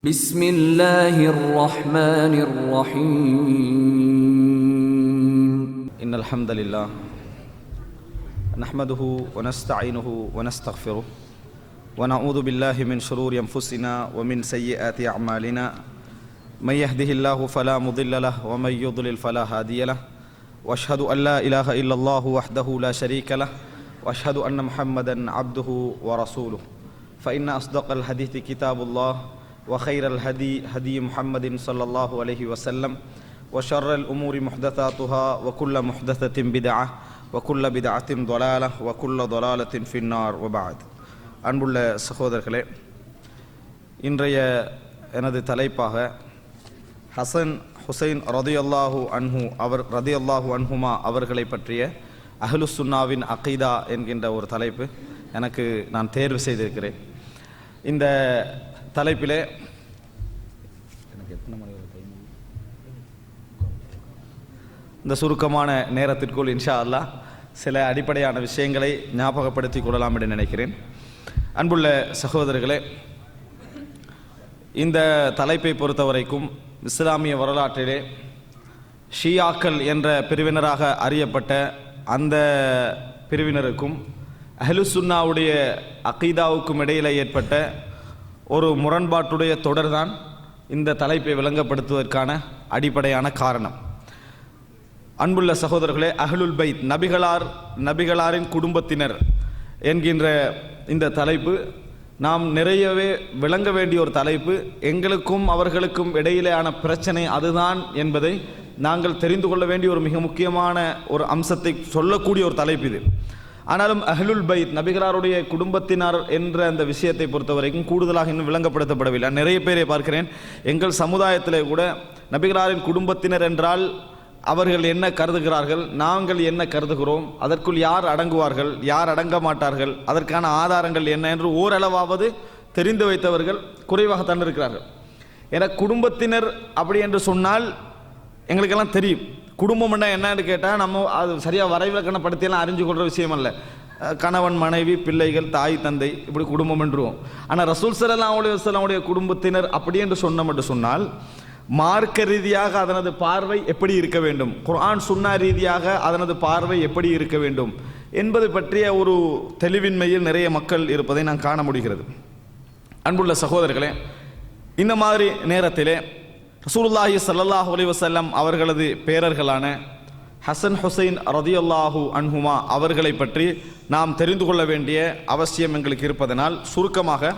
بسم الله الرحمن الرحيم إن الحمد لله نحمده ونستعينه ونستغفره ونعوذ بالله من شرور أنفسنا ومن سيئات أعمالنا من يهده الله فلا مضل له ومن يضلل فلا هادي له وأشهد أن لا إله إلا الله وحده لا شريك له وأشهد أن محمدا عبده ورسوله فإن أصدق الحديث كتاب الله وخير الهدي هدي محمد صلى الله عليه وسلم وشر الأمور محدثاتها وكل محدثة بدعة وكل بدعة ضلالة وكل ضلالة في النار وبعد அன்புள்ள சகோதரர்களே, இன்றைய எனது தலைப்பாக ஹசன் ஹுசைன் ரதியல்லாஹு அன்ஹுமா அவர்களை பற்றிய அஹ்லுஸ் சுன்னாவின் அகீதா என்கின்ற ஒரு தலைப்பு எனக்கு நான் தேர்வு செய்திருக்கிறேன். இந்த தலைப்பிலே இந்த சுருக்கமான நேரத்திற்குள் இன்ஷா அல்லாஹ் சில அடிப்படையான விஷயங்களை ஞாபகப்படுத்திக் கொள்ளலாம் என்று நினைக்கிறேன். அன்புள்ள சகோதரர்களே, இந்த தலைப்பை பொறுத்தவரைக்கும் இஸ்லாமிய வரலாற்றிலே ஷியாக்கள் என்ற பிரிவினராக அறியப்பட்ட அந்த பிரிவினருக்கும் அஹ்லுஸ் சுன்னாவுடைய அகீதாவுக்கும் இடையில் ஏற்பட்ட ஒரு முரண்பாட்டுடைய தொடர்தான் இந்த தலைப்பை விளங்கப்படுத்துவதற்கான அடிப்படையான காரணம். அன்புள்ள சகோதரர்களே, அஹ்லுல் பைத் நபிகளாரின் குடும்பத்தினர் என்கின்ற இந்த தலைப்பு நாம் நிறையவே விளங்க வேண்டிய ஒரு தலைப்பு. எங்களுக்கும் அவர்களுக்கும் இடையிலேயான பிரச்சனை அதுதான் என்பதை நாங்கள் தெரிந்து கொள்ள வேண்டிய ஒரு மிக முக்கியமான ஒரு அம்சத்தை சொல்லக்கூடிய ஒரு தலைப்பு இது. ஆனாலும் அஹ்லுல் பைத் நபிகளாருடைய குடும்பத்தினர் என்ற அந்த விஷயத்தை பொறுத்த வரைக்கும் கூடுதலாக இன்னும் விளங்கப்படுத்தப்படவில்லை. நிறைய பேரை பார்க்கிறேன், எங்கள் சமுதாயத்திலே கூட நபிகளாரின் குடும்பத்தினர் என்றால் அவர்கள் என்ன கருதுகிறார்கள், நாங்கள் என்ன கருதுகிறோம், அதற்குள் யார் அடங்குவார்கள், யார் அடங்க மாட்டார்கள், அதற்கான ஆதாரங்கள் என்ன என்று ஓரளவாவது தெரிந்து வைத்தவர்கள் குறைவாகத்தான் இருக்கிறார்கள். ஏன்னா குடும்பத்தினர் அப்படி என்று சொன்னால் எங்களுக்கெல்லாம் தெரியும். குடும்பம் என்னன்னு கேட்டால் நம்ம அது சரியாக வரைவிலக்கணப்படுத்தியெல்லாம் அறிஞ்சு கொள்கிற விஷயம் அல்ல. கணவன் மனைவி பிள்ளைகள் தாய் தந்தை இப்படி குடும்பம் என்றுவோம். ஆனால் ரசூல் ஸல்லல்லாஹு அலைஹி வஸல்லம் குடும்பத்தினர் அப்படி என்று சொன்னால் மார்க்க ரீதியாக அதனது பார்வை எப்படி இருக்க வேண்டும், குர்ஆன் சுன்னா ரீதியாக அதனது பார்வை எப்படி இருக்க வேண்டும் என்பது பற்றிய ஒரு தெளிவின்மையில் நிறைய மக்கள் இருப்பதை நான் காண முடிகிறது. அன்புள்ள சகோதரர்களே, இந்த மாதிரி நேரத்திலே ரசூலுல்லாஹி ஸல்லல்லாஹு அலைஹி வஸல்லம் அவர்களது பேரர்களான ஹசன் ஹுசைன் ரதியல்லாஹு அன்ஹுமா அவர்களை பற்றி நாம் தெரிந்து கொள்ள வேண்டிய அவசியம் எங்களுக்கு இருப்பதனால் சுருக்கமாக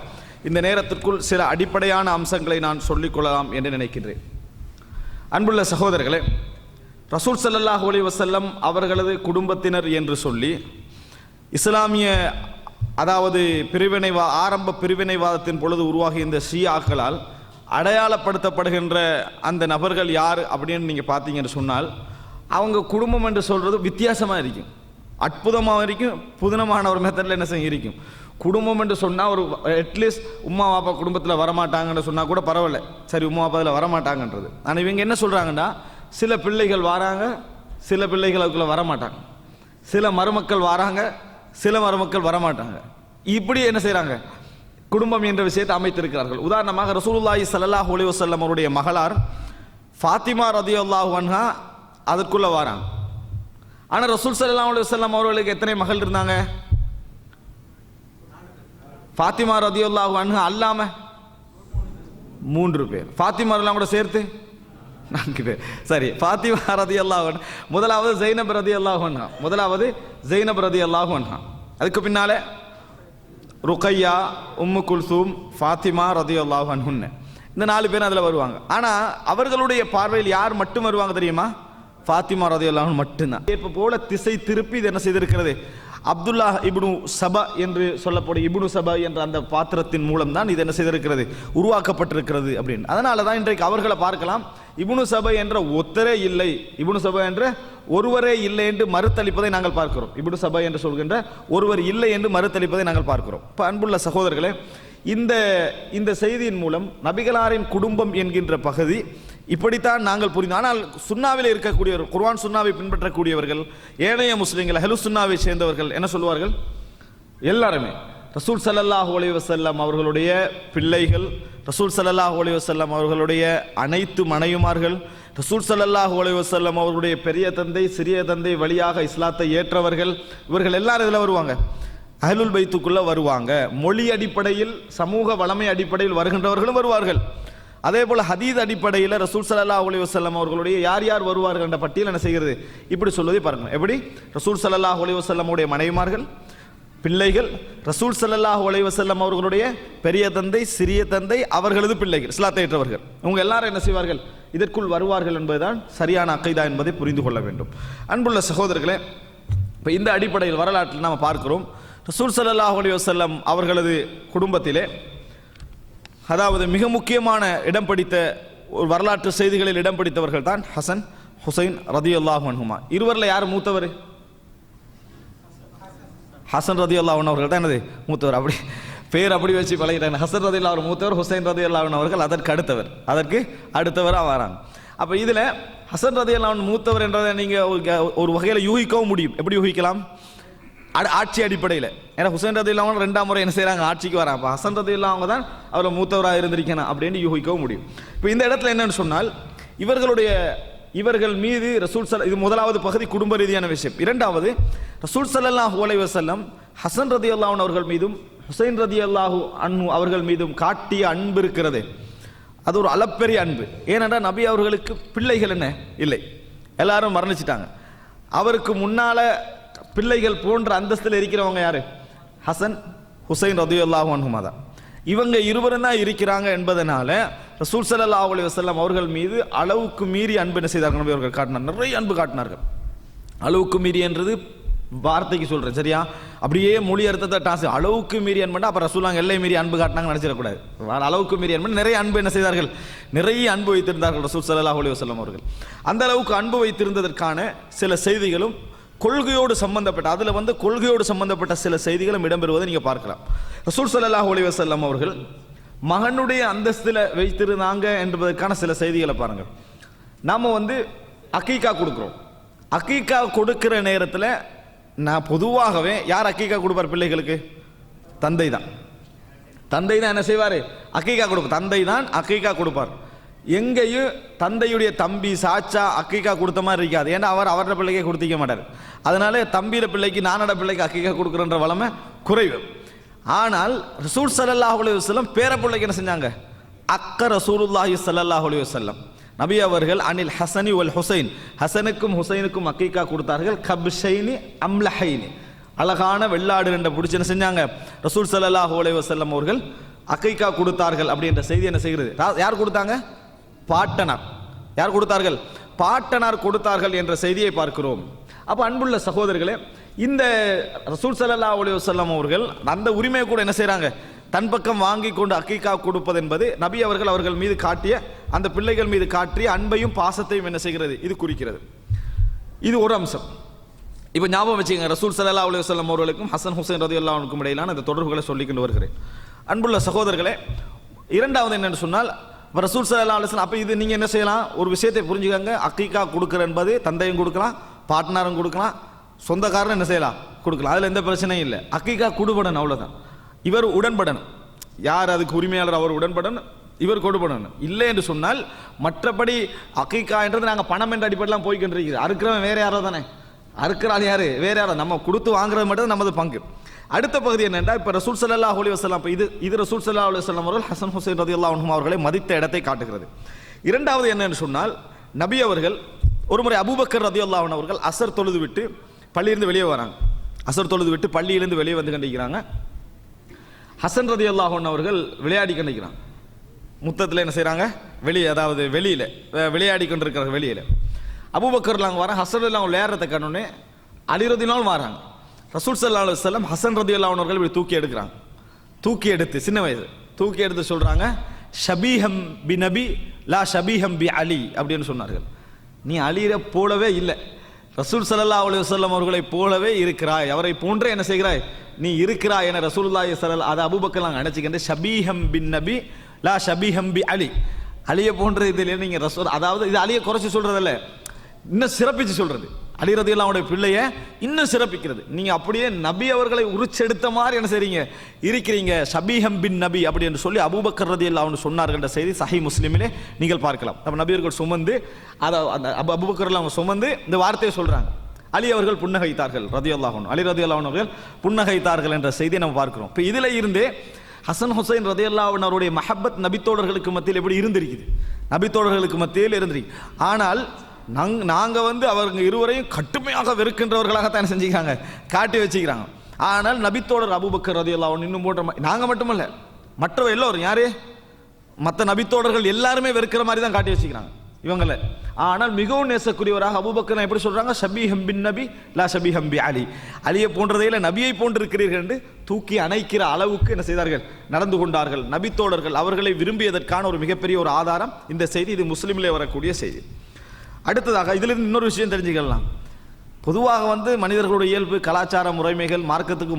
இந்த நேரத்திற்குள் சில அடிப்படையான அம்சங்களை நான் சொல்லிக்கொள்ளலாம் என்று நினைக்கின்றேன். அன்புள்ள சகோதரர்களே, ரசூல் ஸல்லல்லாஹு அலைஹி வஸல்லம் அவர்களது குடும்பத்தினர் என்று சொல்லி இஸ்லாமிய அதாவது ஆரம்ப பிரிவினைவாதத்தின் பொழுது உருவாகிய இந்த ஷியாக்களால் அடையாளப்படுத்தப்படுகின்ற அந்த நபர்கள் யார் அப்படின்னு நீங்கள் பார்த்தீங்கன்னு சொன்னால் அவங்க குடும்பம் என்று சொல்கிறது வித்தியாசமாக இருக்கும், அற்புதமாக இருக்கும், புதினமான ஒரு மெத்தடில் என்ன செய்ய இருக்கும். குடும்பம் என்று சொன்னால் ஒரு அட்லீஸ்ட் உம்மா வாப்பா குடும்பத்தில் வரமாட்டாங்கன்னு சொன்னால் கூட பரவாயில்ல, சரி உம்மா வாப்பா அதில் வரமாட்டாங்கன்றது. ஆனால் இவங்க என்ன சொல்கிறாங்கன்னா, சில பிள்ளைகள் வராங்க, சில பிள்ளைகள் அதுக்குள்ளே வரமாட்டாங்க, சில மருமக்கள் வராங்க, சில மருமக்கள் வரமாட்டாங்க. இப்படி என்ன செய்கிறாங்க, குடும்பம் என்ற விஷயத்தை அமைத்திருக்கிறார்கள். உதாரணமாக ரசூலுல்லாஹி ஸல்லல்லாஹு அலைஹி வஸல்லம் அவருடைய மகளார் ஃபாத்திமா ரதியல்லாஹு அன்ஹா அதற்குள்ளே வராங்க. ஆனால் ரசூல் ஸல்லல்லாஹு அலைஹி வஸல்லம் அவர்களுக்கு எத்தனை மகள் இருந்தாங்க? ஃபாத்திமா ரதியல்லாஹு அன்ஹா அல்லாம 3 பேர், ஃபாத்திமா எல்லாம் கூட சேர்த்து 4 பேர். சரி, ஃபாத்திமா ரதியல்லாஹு அன்ஹா முதலாவது ஜைனப் ரதியல்லாஹு அன்ஹா, அதுக்கு பின்னாலே ருக்கையா, உம்மு குல்சூம், ஃபாத்திமா ரதியல்லாஹு அன்ஹுன்ன, இந்த 4 பேரும் அதில் வருவாங்க. ஆனால் அவர்களுடைய பார்வையில் யார் மட்டும் வருவாங்க தெரியுமா? ஃபாத்திமா ரதியல்லாஹு அன்ஹா மட்டும்தான். இப்போ போல திசை திருப்பி இது என்ன செய்திருக்கிறது, அப்துல்லா இப்னு சபா என்று சொல்லப்படும் இப்னு சபா என்ற அந்த பாத்திரத்தின் மூலம் தான் இது என்ன செய்திருக்கிறது, உருவாக்கப்பட்டிருக்கிறது அப்படின்னு. அதனால தான் இன்றைக்கு அவர்களை பார்க்கலாம், இப்னு சபா என்ற ஒருவரே இல்லை என்று மறுத்தளிப்பதை நாங்கள் பார்க்கிறோம். இப்னு சபா என்று சொல்கின்ற ஒருவர் இல்லை என்று மறுத்தளிப்பதை நாங்கள் பார்க்கிறோம். இப்போ அன்புள்ள சகோதரர்களே, இந்த செய்தியின் மூலம் நபிகளாரின் குடும்பம் என்கின்ற பகுதி இப்படித்தான் நாங்கள் புரிந்தோம். ஆனால் சுன்னாவில் இருக்கக்கூடியவர்கள், குர்ஆன் சுன்னாவை பின்பற்றக்கூடியவர்கள், ஏனைய முஸ்லிம்கள், அஹ்லுஸ் சுன்னாவை சேர்ந்தவர்கள் என்ன சொல்வார்கள்? எல்லாருமே ரசூல் ஸல்லல்லாஹு அலைஹி வஸல்லம் அவர்களுடைய பிள்ளைகள், ரசூல் ஸல்லல்லாஹு அலைஹி வஸல்லம் அவர்களுடைய அனைத்து மனைவிமார்கள், ரசூல் ஸல்லல்லாஹு அலைஹி வஸல்லம் அவர்களுடைய பெரிய தந்தை சிறிய தந்தை வழியாக இஸ்லாத்தை ஏற்றவர்கள், இவர்கள் எல்லாரும் இதில் வருவாங்க, அஹ்லுல் பைத்துக்குள்ள வருவாங்க. மொழி அடிப்படையில் சமூக வளமை அடிப்படையில் வருகின்றவர்களும் வருவார்கள். அதே போல ஹதீஸ் அடிப்படையில் ரசூல் ஸல்லல்லாஹு அலைஹி வஸல்லம் அவர்களுடைய யார் யார் வருவார்கள் என்ற பட்டியல் என்ன செய்கிறது இப்படி சொல்வதை பாருங்க. எப்படி? ரசூல் ஸல்லல்லாஹு அலைஹி வஸல்லமுடைய மனைவிமார்கள், பிள்ளைகள், ரசூல் ஸல்லல்லாஹு அலைஹி வஸல்லம் அவர்களுடைய பெரிய தந்தை சிறிய தந்தை அவர்களது பிள்ளைகள், இஸ்லாத்தை ஏற்றவர்கள், இவங்க எல்லாரும் என்ன செய்வார்கள்? இதற்குள் வருவார்கள் என்பதுதான் சரியான அகைதா என்பதை புரிந்து கொள்ள வேண்டும். அன்புள்ள சகோதரர்களே, இப்போ இந்த அடிப்படையில் வரலாற்றில் நாம் பார்க்கிறோம், ரசூல் ஸல்லல்லாஹு அலைஹி வஸல்லம் அவர்களது குடும்பத்திலே, அதாவது மிக முக்கியமான இடம் பிடித்த ஒரு வரலாற்று செய்திகளில் இடம் பிடித்தவர்கள் தான் ஹசன் ஹுசைன் ரதியல்லாஹு அன்ஹுமா. இருவரில் யார் மூத்தவர்? ஹசன் ரதியல்லாஹு அன்ஹு அவர்கள் தான் என்னது மூத்தவர். அப்படி பேர் அப்படி வச்சு பழகிறாங்க. ஹசன் ரதியல்லாஹு அன்ஹு மூத்தவர், ஹுசைன் ரதியல்லாஹு அன்ஹு அவர்கள் அதற்கு அடுத்தவராக வராங்க. அப்போ இதில் ஹசன் ரதியல்லாஹு அன்ஹு மூத்தவர் என்றதை நீங்கள் ஒரு வகையில் யூகிக்கவும் முடியும். எப்படி யூகிக்கலாம்? ஆட்சி அடிப்படையில். ஏன்னா ஹுசைன் ரதியல்லாஹு அன்ஹு 2ஆம் முறை என்ன செய்கிறாங்க? ஆட்சிக்கு வராங்க. அப்போ ஹசன் ரதியல்லாஹு அன்ஹு தான் அவரை மூத்தவராக இருந்திருக்கணும் அப்படின்னு யூகிக்கவும் முடியும். இப்போ இந்த இடத்துல என்னன்னு சொன்னால், இவர்கள் மீது இது முதலாவது பகுதி குடும்ப ரீதியான விஷயம். இரண்டாவது, ரசூல் ஸல்லல்லாஹு அலைஹி வஸல்லம் ஹசன் ரதியல்லாஹு அன்ஹு அவர்கள் மீதும் ஹுசைன் ரதியல்லாஹு அன்ஹு அவர்கள் மீதும் காட்டிய அன்பு இருக்கிறது, அது ஒரு அளப்பெரிய அன்பு. ஏனென்றால் நபி அவர்களுக்கு பிள்ளைகள் என்ன இல்லை, எல்லாரும் மரணிச்சிட்டாங்க. அவருக்கு முன்னால பிள்ளைகள் போன்ற அந்தஸ்தில் இருக்கிறவங்க யாரு? ஹசன் ஹுசைன் ரதியல்லாஹு அன்ஹுமா தான். இவங்க இருவரும் தான் இருக்கிறாங்க என்பதனால ரசூல் ஸல்லல்லாஹு அலைஹி வஸல்லம் அவர்கள் மீது அளவுக்கு மீறி அன்பு என்ன செய்தார்கள்? நபி அவர்கள் காட்டினார், நிறைய அன்பு காட்டினார்கள். அளவுக்கு மீறி என்றது வார்த்தைக்கு சொல்றேன், சரியா? அப்படியே மொழி அர்த்தத்தை டாஸ். அளவுக்கு மீறி அன்புனா அப்ப ரசூலுல்லாஹ் எல்லை மீறி அன்பு காட்டினாங்கன்னு நினைச்சிடக்கூடாது. அளவுக்கு மீறி அன்பு, நிறைய அன்பு என்ன செய்தார்கள்? நிறைய அன்பு வைத்திருந்தார்கள் ரசூல் ஸல்லல்லாஹு அலைஹி வஸல்லம் அவர்கள். அந்த அளவுக்கு அன்பு வைத்திருந்ததற்கான சில செய்திகளும் கொள்கையோடு சம்பந்தப்பட்ட, அதில் கொள்கையோடு சம்பந்தப்பட்ட சில செய்திகளும் இடம்பெறுவதை நீங்கள் பார்க்கலாம். ரசூல் ஸல்லல்லாஹு அலைஹி வஸல்லம் அவர்கள் மகனுடைய அந்தஸ்தில் வைத்திருந்தாங்க என்பதற்கான சில செய்திகளை பாருங்கள். நாம் அக்கீகா கொடுக்குறோம். அக்கீகா கொடுக்கிற நேரத்தில் நான் பொதுவாகவே யார் அக்கீகா கொடுப்பார் பிள்ளைகளுக்கு? தந்தை தான். தந்தை தான் என்ன செய்வார்? அக்கீகா கொடுப்பார். தந்தை தான் அக்கீகா கொடுப்பார். எங்கேயும் தந்தையுடைய தம்பி சாச்சா அக்கீகா கொடுத்த மாதிரி இருக்காது. ஏன்னா அவரோட பிள்ளைக்கே கொடுத்திக்க மாட்டார். அதனால தம்பியில பிள்ளைக்கு நானோட பிள்ளைக்கு அக்கீகா கொடுக்குறன்ற வளமை குறைவு. ஆனால் ரசூல் ஸல்லல்லாஹு அலைஹி வஸல்லம் பேர பிள்ளைக்கு என்ன செஞ்சாங்க? அக்க ரசூலுல்லாஹி ஸல்லல்லாஹு அலைஹி வஸல்லம் நபி அவர்கள் அனில் ஹசனி வல் ஹுசைன், ஹசனுக்கும் ஹுசைனுக்கும் அக்கீகா கொடுத்தார்கள். கப்ஷைனி அம்லஹைனி, அழகான வெள்ளாடு ரெண்டை பிடிச்சி என்ன செஞ்சாங்க? ரசூல் ஸல்லல்லாஹு அலைஹி வஸல்லம் அவர்கள் அக்கீகா கொடுத்தார்கள். அப்படின்ற செய்தி என்ன செய்கிறது? யார் கொடுத்தாங்க? பாட்டனார். யார் கொடுத்தார்கள்? பாட்டனார் கொடுத்தார்கள் என்ற செய்தியை பார்க்கிறோம். அப்போ அன்புள்ள சகோதரர்களே, இந்த ரசூல் ஸல்லல்லாஹு அலைஹி வஸல்லம் அவர்கள் அந்த உரிமையை கூட என்ன செய்கிறாங்க? தன் பக்கம் வாங்கி கொண்டு அக்கீகா கொடுப்பது என்பது நபி அவர்கள் மீது காட்டிய, அந்த பிள்ளைகள் மீது காட்டிய அன்பையும் பாசத்தையும் என்ன செய்கிறது? இது குறிக்கிறது. இது ஒரு அம்சம். இப்போ ஞாபகம் வச்சுக்கோங்க, ரசூல் ஸல்லல்லாஹு அலைஹி வஸல்லம் அவர்களுக்கும் ஹசன் ஹுசைன் ரலியல்லாஹு அன்ஹுக்கும் இடையிலான இந்த தொடர்புகளை சொல்லிக்கொண்டு வருகிறேன். அன்புள்ள சகோதரர்களே, இரண்டாவது என்னன்னு சொன்னால், ரசூல் ஸல்லல்லாஹு அலைஹி வஸல்லம், அப்போ இது நீங்கள் என்ன செய்யலாம்? ஒரு விஷயத்தை புரிஞ்சுக்கங்க. அக்கீகா கொடுக்குற என்பது தந்தையும் கொடுக்கலாம், பாட்னாரும் கொடுக்கலாம், சொந்தக்காரன் என்ன செய்யலாம்? கொடுக்கலாம். அதில் எந்த பிரச்சனையும் இல்லை. அக்கீகா கொடுபடணும், அவ்வளோதான். இவர் உடன்படணும். யார் அதுக்கு உரிமையாளர் அவர் உடன்படணும், இவர் கொடுபடணும். இல்லை என்று சொன்னால் மற்றபடி அக்கீகா என்றது நாங்கள் பணம் என்ற அடிப்படையெல்லாம் போய்கின்றிருக்கிறது. அறுக்கிறவன் வேற யாரோ தானே, அறுக்கிறாள் யாரு? வேற யாரோ. நம்ம கொடுத்து வாங்குறது மட்டும் நமது பங்கு. அடுத்த பகுதி என்னென்றால், இப்போ ரசூல் ஸல்லல்லாஹு அலைஹி வஸல்லம், இது ரசூல் ஸல்லல்லாஹு அலைஹி வஸல்லம் அவர்கள் ஹசன் ஹுசைன் ரலியல்லாஹு அன்ஹும் அவர்களை மதித்த இடத்தை காட்டுகிறது. இரண்டாவது என்னன்னு சொன்னால், நபி அவர்கள் ஒரு முறை அபூபக்கர் ரலியல்லாஹு அன்ஹு அவர்கள் அசர் தொழுது விட்டு பள்ளியிலிருந்து வெளியே வராங்க. அசர் தொழுது விட்டு பள்ளியிலிருந்து வெளியே வந்து கண்டிக்கிறாங்க. ஹசன் ரலியல்லாஹு அன்ஹு அவர்கள் விளையாடி கண்டிக்கிறாங்க. முத்தத்தில் என்ன செய்கிறாங்க? வெளியே, அதாவது வெளியில் விளையாடி கொண்டிருக்கிறாங்க. வெளியில் அபூபக்கர்ல அவங்க வராங்க. ஹசன் ரலியல்லாஹு அன்ஹு விளையாடுறத கண்ணோடனே அலி ரலியல்லாஹு அன்ஹு வராங்க. ரசூல் ஸல்லல்லாஹு அலைஹி வஸல்லம் ஹசன் ரலியல்லாஹு அன்ஹு அவர்கள் இப்படி தூக்கி எடுக்கிறாங்க. தூக்கி எடுத்து, சின்ன வயசு தூக்கி எடுத்து சொல்றாங்க, ஷபீஹம் பி நபி லா ஷபீஹம் பி அலி அப்படின்னு சொன்னார்கள். நீ அலியை போலவே இல்லை, ரசூல் ஸல்லல்லாஹு அலைஹி வஸல்லம் அவர்களை போலவே இருக்கிறாய், அவரை போன்றே என்ன செய்கிறாய் நீ இருக்கிறாய் என ரசூலுல்லாஹி ஸல்லல்லாஹு அதை அபூபக்கர் நாங்கள் நினைச்சுக்கிட்டு ஷபீஹம் பின் நபி லா ஷபீஹம் பி அலி, அலியை போன்ற இதில் நீங்கள் ரசூல், அதாவது இது அலியை குறைச்சி சொல்றதில்ல, இன்னும் சிறப்பிச்சு சொல்றது. அலி ரலியல்லாஹு அன்ஹுடைய பிள்ளையை இன்னும் சிறப்பிக்கிறது. நீங்க அப்படியே நபி அவர்களை உரிச்செடுத்த மாதிரி என்ன செய்றீங்க இருக்கிறீங்க, ஷபீஹம் பின் நபி அப்படி என்று சொல்லி அபூபக்கர் ரலியல்லாஹு அன்ஹு சொன்னார்கள் என்ற செய்தி சஹீஹ் முஸ்லிமிலே நீங்கள் பார்க்கலாம். நம்ம நபி அவர்கள் சுமந்து அந்த அபூபக்கர் அவங்க சுமந்து இந்த வார்த்தையை சொல்றாங்க. அலி அவர்கள் புன்னகைத்தார்கள் ரலியல்லாஹு அன்ஹு, அலி ரலியல்லாஹு அன்ஹு அவர்கள் புன்னகைத்தார்கள் என்ற செய்தியை நம்ம பார்க்கிறோம். இப்போ இதில் இருந்தே ஹசன் ஹுசைன் ரலியல்லாஹு அன்ஹு அவருடைய மஹப்பத் நபித்தோழர்களுக்கு மத்தியில் எப்படி இருந்திருக்குது, நபித்தோழர்களுக்கு மத்தியில் இருந்திருக்கு. ஆனால் நாங்கள் அவர்கள் இருவரையும் கடுமையாக வெறுக்கின்றவர்களாகத்தான் செஞ்சுக்கிறாங்க, காட்டி வச்சுக்கிறாங்க. ஆனால் நபித்தோழர் அபூபக்கர் ரலியல்லாஹு அன்ஹு இன்னும் போன்ற நாங்கள் மட்டுமல்ல, மற்றவ எல்லோரும் யாரு மற்ற நபித்தோழர்கள் எல்லாருமே வெறுக்கிற மாதிரி தான் காட்டி வச்சுக்கிறாங்க இவங்கள. ஆனால் மிகவும் நேசக்குரியவராக அபூபக்கர் எப்படி சொல்றாங்க, ஷபீஹம் பின் நபி லா ஷபீஹம் பி அலி, அலியை போன்றதையில நபியை போன்றிருக்கிறீர்கள் என்று தூக்கி அணைக்கிற அளவுக்கு என்ன செய்தார்கள், நடந்து கொண்டார்கள். நபித்தோழர்கள் அவர்களை விரும்பியதற்கான ஒரு மிகப்பெரிய ஒரு ஆதாரம் இந்த செய்தி. இது முஸ்லிமிலே வரக்கூடிய செய்தி. அடுத்ததாக இதிலிருந்து இன்னொரு விஷயம் தெரிஞ்சுக்கலாம். பொதுவாக மனிதர்களுடைய இயல்பு, கலாச்சார முறைமைகள் மார்க்கத்துக்கு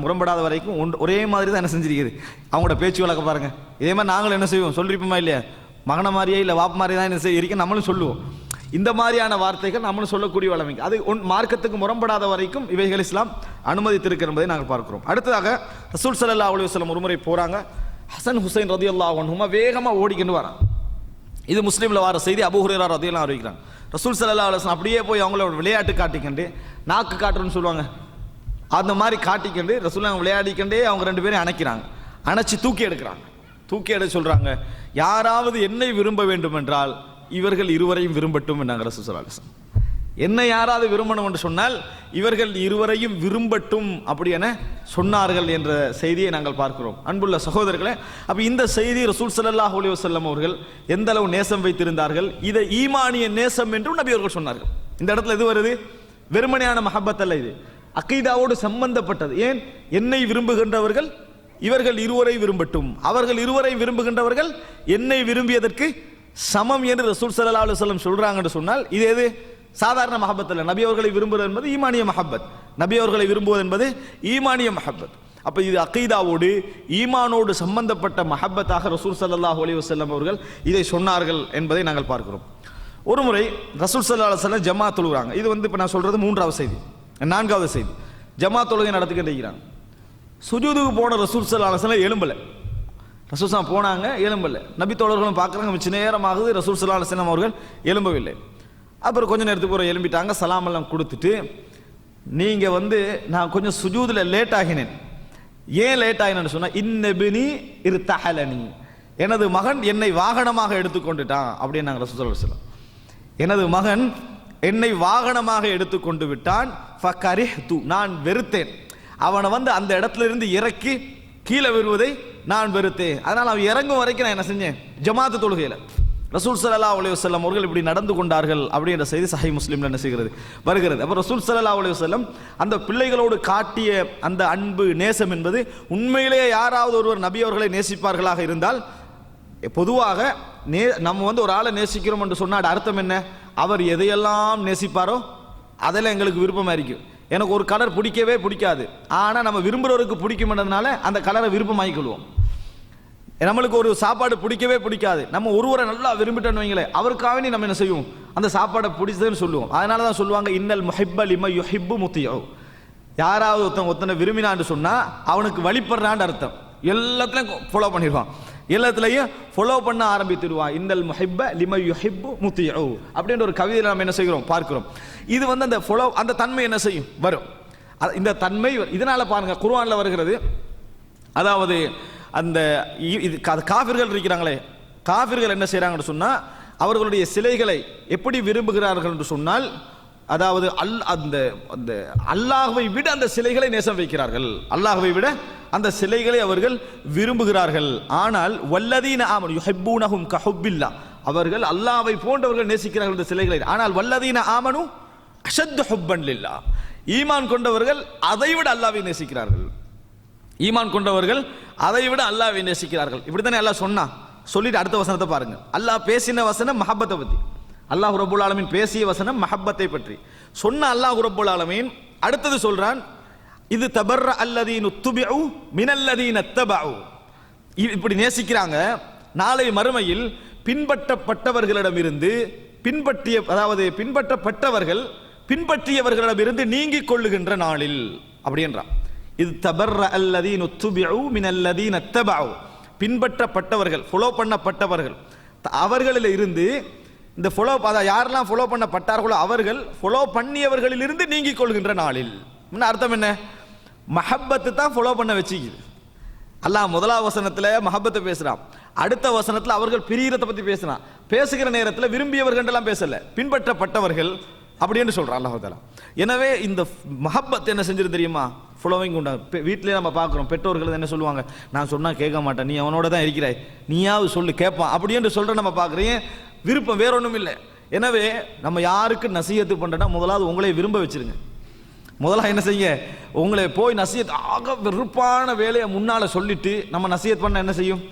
முரண்படாத வரைக்கும் ஒரே மாதிரி தான் என்ன செஞ்சிருக்குது, அவங்களோட பேச்சு வழக்க பாருங்க. இதே மாதிரி நாங்களும் என்ன செய்வோம், சொல்லிருப்போமா இல்லையா, மகன மாதிரியே இல்லை வாப்பு மாதிரி தான் என்ன செய்ய நம்மளும் சொல்லுவோம். இந்த மாதிரியான வார்த்தைகள் நம்மளும் சொல்லக்கூடிய வளமை, அது மார்க்கத்துக்கு முரண்படாத வரைக்கும் இவைகள் இஸ்லாம் அனுமதித்திருக்கிற என்பதை நாங்கள் பார்க்கிறோம். அடுத்ததாக ரசூல் ஸல்லல்லாஹு அலைஹி வஸல்லம் ஒருமுறை போறாங்க, ஹசன் ஹுசைன் ரலியல்லாஹு அன்ஹுமா வேகமாக ஓடிக்கிட்டு வரான். இது முஸ்லீம்ல வர செய்தி, அபூ ஹுரைரா ரலியல்லாஹு அறிவிக்கிறாங்க. ரசூல் ஸல்லல்லாஹு அலைஹி வஸல்லம் அப்படியே போய் அவங்களோட விளையாட்டு காட்டிக்கண்டு, நாக்கு காட்டுறன்னு சொல்லுவாங்க, அந்த மாதிரி காட்டிக்கண்டு ரசூலுல்லாஹ் விளையாடிக்கண்டே அவங்க ரெண்டு பேரும் அணைக்கிறாங்க. அணைச்சி தூக்கி எடுக்கிறாங்க. தூக்கி எடுத்து சொல்றாங்க, யாராவது என்னை விரும்ப வேண்டும் என்றால் இவர்கள் இருவரையும் விரும்பட்டும் என்றாங்க ரசூல் ஸல்லல்லாஹு அலைஹி வஸல்லம். என்னை யாராவது விரும்பணும் என்று சொன்னால் இவர்கள் இருவரையும் விரும்பட்டும் அப்படி என சொன்னார்கள் என்ற செய்தியை நாங்கள் பார்க்கிறோம். அன்புள்ள சகோதரர்களே, அப்ப இந்த செய்தி ரசூல் ஸல்லல்லாஹு அலைஹி வஸல்லம் அவர்கள் எந்த அளவு நேசம் வைத்திருந்தார்கள், இதை ஈமானிய நேசம் என்றும் நபி அவர்கள் சொன்னார்கள். இந்த இடத்துல எது வருது, வெறுமனையான மஹப்பத் அல்ல, இது அகீதாவோடு சம்பந்தப்பட்டது. ஏன், என்னை விரும்புகின்றவர்கள் இவர்கள் இருவரை விரும்பட்டும், அவர்கள் இருவரை விரும்புகின்றவர்கள் என்னை விரும்பியதற்கு சமம் என்று ரசூல் ஸல்லல்லாஹு அலைஹி வஸல்லம் சொல்றாங்க என்று சொன்னால் இது எது, சாதாரண மஹப்பத் அல்ல. நபி அவர்களை விரும்புவது என்பது ஈமானிய மஹப்பத், நபி அவர்களை விரும்புவது என்பது ஈமானிய மஹப்பத். அப்ப இது அகீதாவோடு ஈமானோடு சம்பந்தப்பட்ட மஹப்பத்தாக ரசூல் ஸல்லல்லாஹு அலைஹி வஸல்லம் அவர்கள் இதை சொன்னார்கள் என்பதை நாங்கள் பார்க்கிறோம். ஒரு முறை ரசூல் ஸல்லல்லாஹு அலைஹி வஸல்லம் ஜமாத் தொழுகிறாங்க. இது இப்போ நான் சொல்றது மூன்றாவது செய்தி. நான்காவது செய்தி, ஜமாத் தொழுகை நடத்திக்கிட்டு இருக்கிறாங்க. சுஜூதுக்கு போன ரசூல் ஸல்லல்லாஹு அலைஹி வஸல்லம் எழும்பல. ரசூல் ஸல்லல்லாஹு போனாங்க, எழும்பல. நபி தோழர்களும் பார்க்குறாங்க, மிச்ச நேரமாகுது, ரசூல் ஸல்லல்லாஹு அலைஹி வஸல்லம் அவர்கள் எழும்பவில்லை. அப்புறம் கொஞ்சம் நேரத்துக்கு ஒரு எழும்பிட்டாங்க, சலாம் எல்லாம் கொடுத்துட்டு, நீங்கள் நான் கொஞ்சம் சுஜூதில் லேட் ஆகினேன். ஏன் லேட் ஆகினேன்னு சொன்னால், இன்னபினி இர்தஹலனி, எனது மகன் என்னை வாகனமாக எடுத்துக்கொண்டுட்டான் அப்படின்னு நாங்கள் ரசூல் ஸல்லல்லாஹு அலைஹி வஸல்லம், எனது மகன் என்னை வாகனமாக எடுத்துக்கொண்டு விட்டான். ஃபகரிஹ்து, நான் வெறுத்தேன். அவனை அந்த இடத்துல இருந்து இறக்கி கீழே விடுவதை நான் வெறுத்தேன். அதனால் அவன் இறங்கும் வரைக்கும் நான் என்ன செஞ்சேன், ஜமாத்து தொழுகையில். ரசூல் ஸல்லல்லாஹு அலைஹி வஸல்லம் அவர்கள் இப்படி நடந்து கொண்டார்கள் அப்படின்ற செய்தி சஹீஹ் முஸ்லிம்ல என்ன செய்கிறது, வருகிறது. அப்போ ரசூல் ஸல்லல்லாஹு அலைஹி வஸல்லம் அந்த பிள்ளைகளோடு காட்டிய அந்த அன்பு நேசம் என்பது, உண்மையிலேயே யாராவது ஒருவர் நபி அவர்களை நேசிப்பார்களாக இருந்தால், பொதுவாக நம்ம ஒரு ஆளை நேசிக்கிறோம் என்று சொன்னால் அர்த்தம் என்ன, அவர் எதையெல்லாம் நேசிப்பாரோ அதெல்லாம் எங்களுக்கு விருப்பமாக இருக்கும். எனக்கு ஒரு கலர் பிடிக்கவே பிடிக்காது, ஆனால் நம்ம விரும்புகிறவருக்கு பிடிக்கும்ன்றதுனால அந்த கலரை விருப்பமாகிக்கொள்வோம். நம்மளுக்கு ஒரு சாப்பாடு பிடிக்கவே பிடிக்காது, நம்ம ஒருவரை நல்லா விரும்பிட்டோன்னு வைங்களேன், அவருக்காக நம்ம என்ன செய்வோம், அந்த சாப்பாடை பிடிச்சதுன்னு சொல்லுவோம். அதனால தான் சொல்லுவாங்க, இன்னல் முஹிப்ப லிம யுஹிப்பு முத்தியோ, யாராவது ஒருத்தனை விரும்பினான்னு சொன்னால் அவனுக்கு வழிபடுறான்னு அர்த்தம். எல்லாத்துலையும் ஃபாலோ பண்ணிடுவான், எல்லாத்துலையும் ஃபாலோ பண்ண ஆரம்பித்துடுவான். இன்னல் முஹிப்ப லிம யுஹிப்பு முத்தியோ அப்படின்ற ஒரு கவிதையில் நம்ம என்ன செய்கிறோம், பார்க்கிறோம். இது அந்த ஃபாலோ, அந்த தன்மை என்ன செய்யும், வரும். இந்த தன்மை இதனால பாருங்க, குர்ஆன்ல வருகிறது. அதாவது அந்த காஃபிர்கள் இருக்கிறாங்களே, காஃபிர்கள் என்ன செய்கிறாங்கன்னு சொன்னால், அவர்களுடைய சிலைகளை எப்படி விரும்புகிறார்கள் என்று சொன்னால், அதாவது அந்த அல்லாஹ்வை விட அந்த சிலைகளை நேசம் வைக்கிறார்கள், அல்லாஹ்வை விட அந்த சிலைகளை அவர்கள் விரும்புகிறார்கள். ஆனால் வல்லதீன ஆமனு யுஹிப்பூனஹும் கஹுப்பில்லா, அவர்கள் அல்லாஹ்வை போன்றவர்கள் நேசிக்கிறார்கள் இந்த சிலைகளை. ஆனால் வல்லதீன ஆமனு அஷத்து ஹுப்பன் லில்லா, ஈமான் கொண்டவர்கள் அதைவிட அல்லாஹ்வை நேசிக்கிறார்கள். ஈமான் கொண்டவர்கள் அதை விட அல்லாஹ்வை நேசிக்கிறார்கள். இப்படித்தானே அல்லாஹ் சொன்னா. சொல்லிட்டு அடுத்த வசனத்தை பாருங்க. அல்லாஹ் பேசின வசனம் மஹப்பத்தை பற்றி, அல்லாஹ் ரப்புல் ஆலமீன் பேசிய வசனம் மஹப்பத்தை பற்றி சொன்ன அல்லாஹ் ரப்புல் ஆலமீன் அடுத்தது சொல்றான், இது தபர்ர அல்லதீனு துபிஉ மினல்லதீன தபஉ, இப்படி நேசிக்கிறாங்க. நாளை மறுமையில் பின்பற்றப்பட்டவர்களிடமிருந்து பின்பற்றிய, அதாவது பின்பற்றப்பட்டவர்கள் பின்பற்றியவர்களிடமிருந்து நீங்கிக் கொள்ளுகின்ற நாளில் அப்படின்றான். இது தபர்ர அல்லதீன துபிஉ மினல்லதீன தபஉ, பின்பற்றப்பட்டவர்கள், ஃபாலோ பண்ணப்பட்டவர்கள் அவர்களில் இருந்து, இந்த ஃபாலோ யாரெல்லாம் ஃபாலோ பண்ணப்பட்டார்களோ அவர்கள் ஃபாலோ பண்ணியவர்களிலிருந்து நீங்கிக் கொள்கின்ற நாளில். அர்த்தம் என்ன? மஹப்பத்து தான் ஃபாலோ பண்ண வச்சுக்குது. அல்லாஹ் முதலாவது வசனத்தில் மஹப்பத்தை பேசுறான், அடுத்த வசனத்தில் அவர்கள் பிரியறதை பத்தி பேசுறான். பேசுகிற நேரத்தில் விரும்பியவர்கள் எல்லாம் பேசல, பின்பற்றப்பட்டவர்கள் அப்படின்னு சொல்றான் அல்லாஹ் தஆலா. எனவே இந்த மஹப்பத் என்ன செஞ்சிரு தெரியுமா? ஃபாலோவிங் உண்டாங்க. வீட்டிலே நம்ம பார்க்குறோம், பெற்றோர்கள் என்ன சொல்லுவாங்க, நான் சொன்னால் கேட்க மாட்டேன், நீ அவனோட தான் இருக்கிறாய், நீயாவது சொல்லு கேட்பான் அப்படின்னு சொல்ற நம்ம பார்க்குறேன். விருப்பம் வேற ஒன்றும் இல்லை. எனவே நம்ம யாருக்கு நசீஹத்து பண்ணுறோன்னா முதலாவது உங்களை விரும்ப வச்சிருங்க. முதலாக என்ன செய்ய, உங்களை போய் நசீஹத் ஆக வெறுப்பான வேலையை முன்னால் சொல்லிட்டு நம்ம நசீஹத் பண்ண என்ன செய்யும்?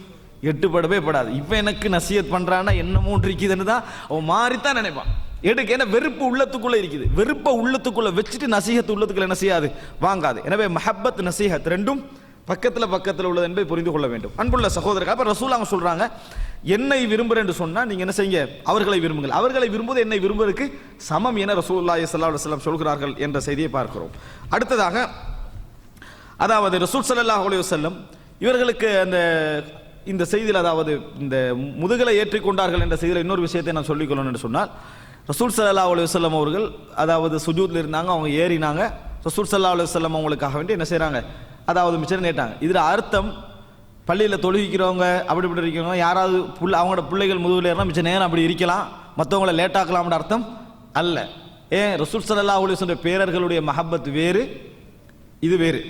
எட்டுப்படவே படாது. இப்போ எனக்கு நசீஹத் பண்ணுறான்னா என்னமோ இருக்குதுன்னு தான் அவன் மாறித்தான் நினைப்பான். எடுக்க, ஏன்னா வெறுப்பு உள்ளத்துக்குள்ளே இருக்குது. வெறுப்பை உள்ளத்துக்குள்ளே வச்சுட்டு நசீஹத் உள்ளத்துக்குள்ள என்ன செய்யாது? வாங்காது. எனவே மஹப்பத் நசீஹத் ரெண்டும் பக்கத்தில் உள்ளது என்பதை புரிந்து கொள்ள வேண்டும். அன்புள்ள சகோதரர்கள், அப்போ ரசூலுல்லாஹ் சொல்றாங்க, என்னை விரும்புகிறேன் என்று சொன்னால் நீங்கள் என்ன செய்யுங்க? அவர்களை விரும்புங்கள். அவர்களை விரும்புவது என்னை விரும்புவதற்கு சமம் என ரசூலுல்லாஹி ஸல்லல்லாஹு அலைஹி வஸல்லம் சொல்கிறார்கள் என்ற செய்தியை பார்க்கிறோம். அடுத்ததாக, அதாவது ரசூல் ஸல்லல்லாஹு அலைஹி வஸல்லம் இவர்களுக்கு இந்த செய்தியில், அதாவது இந்த முதுகலை ஏற்றிக்கொண்டார்கள் என்ற செய்தியில் இன்னொரு விஷயத்தை நான் சொல்லிக்கொள்ளணும் என்று சொன்னால், ரசூல் ஸல்லல்லாஹு அலைஹி வஸல்லம் அவர்கள் அதாவது சுஜூதில் இருந்தாங்க, அவங்க ஏறினாங்க. ரசூல் ஸல்லல்லாஹு அலைஹி வஸல்லம் அவங்களுக்காக வேண்டி என்ன செய்கிறாங்க? அதாவது மிச்சம் நேட்டாங்க. இதில் அர்த்தம் பள்ளியில் தொழுகிறவங்க அப்படி இருக்கிறவங்க யாராவது அவங்களோட பிள்ளைகள் முதுகில் ஏறினா மிச்ச நேரம் அப்படி இருக்கலாம், மற்றவங்களை லேட்டாக்கலாம்னு அர்த்தம் அல்ல. ஏன்? ரசூல் ஸல்லல்லாஹு அலைஹி வஸல்லம் பேரர்களுடைய மஹப்பத் வேறு, இது வேறு.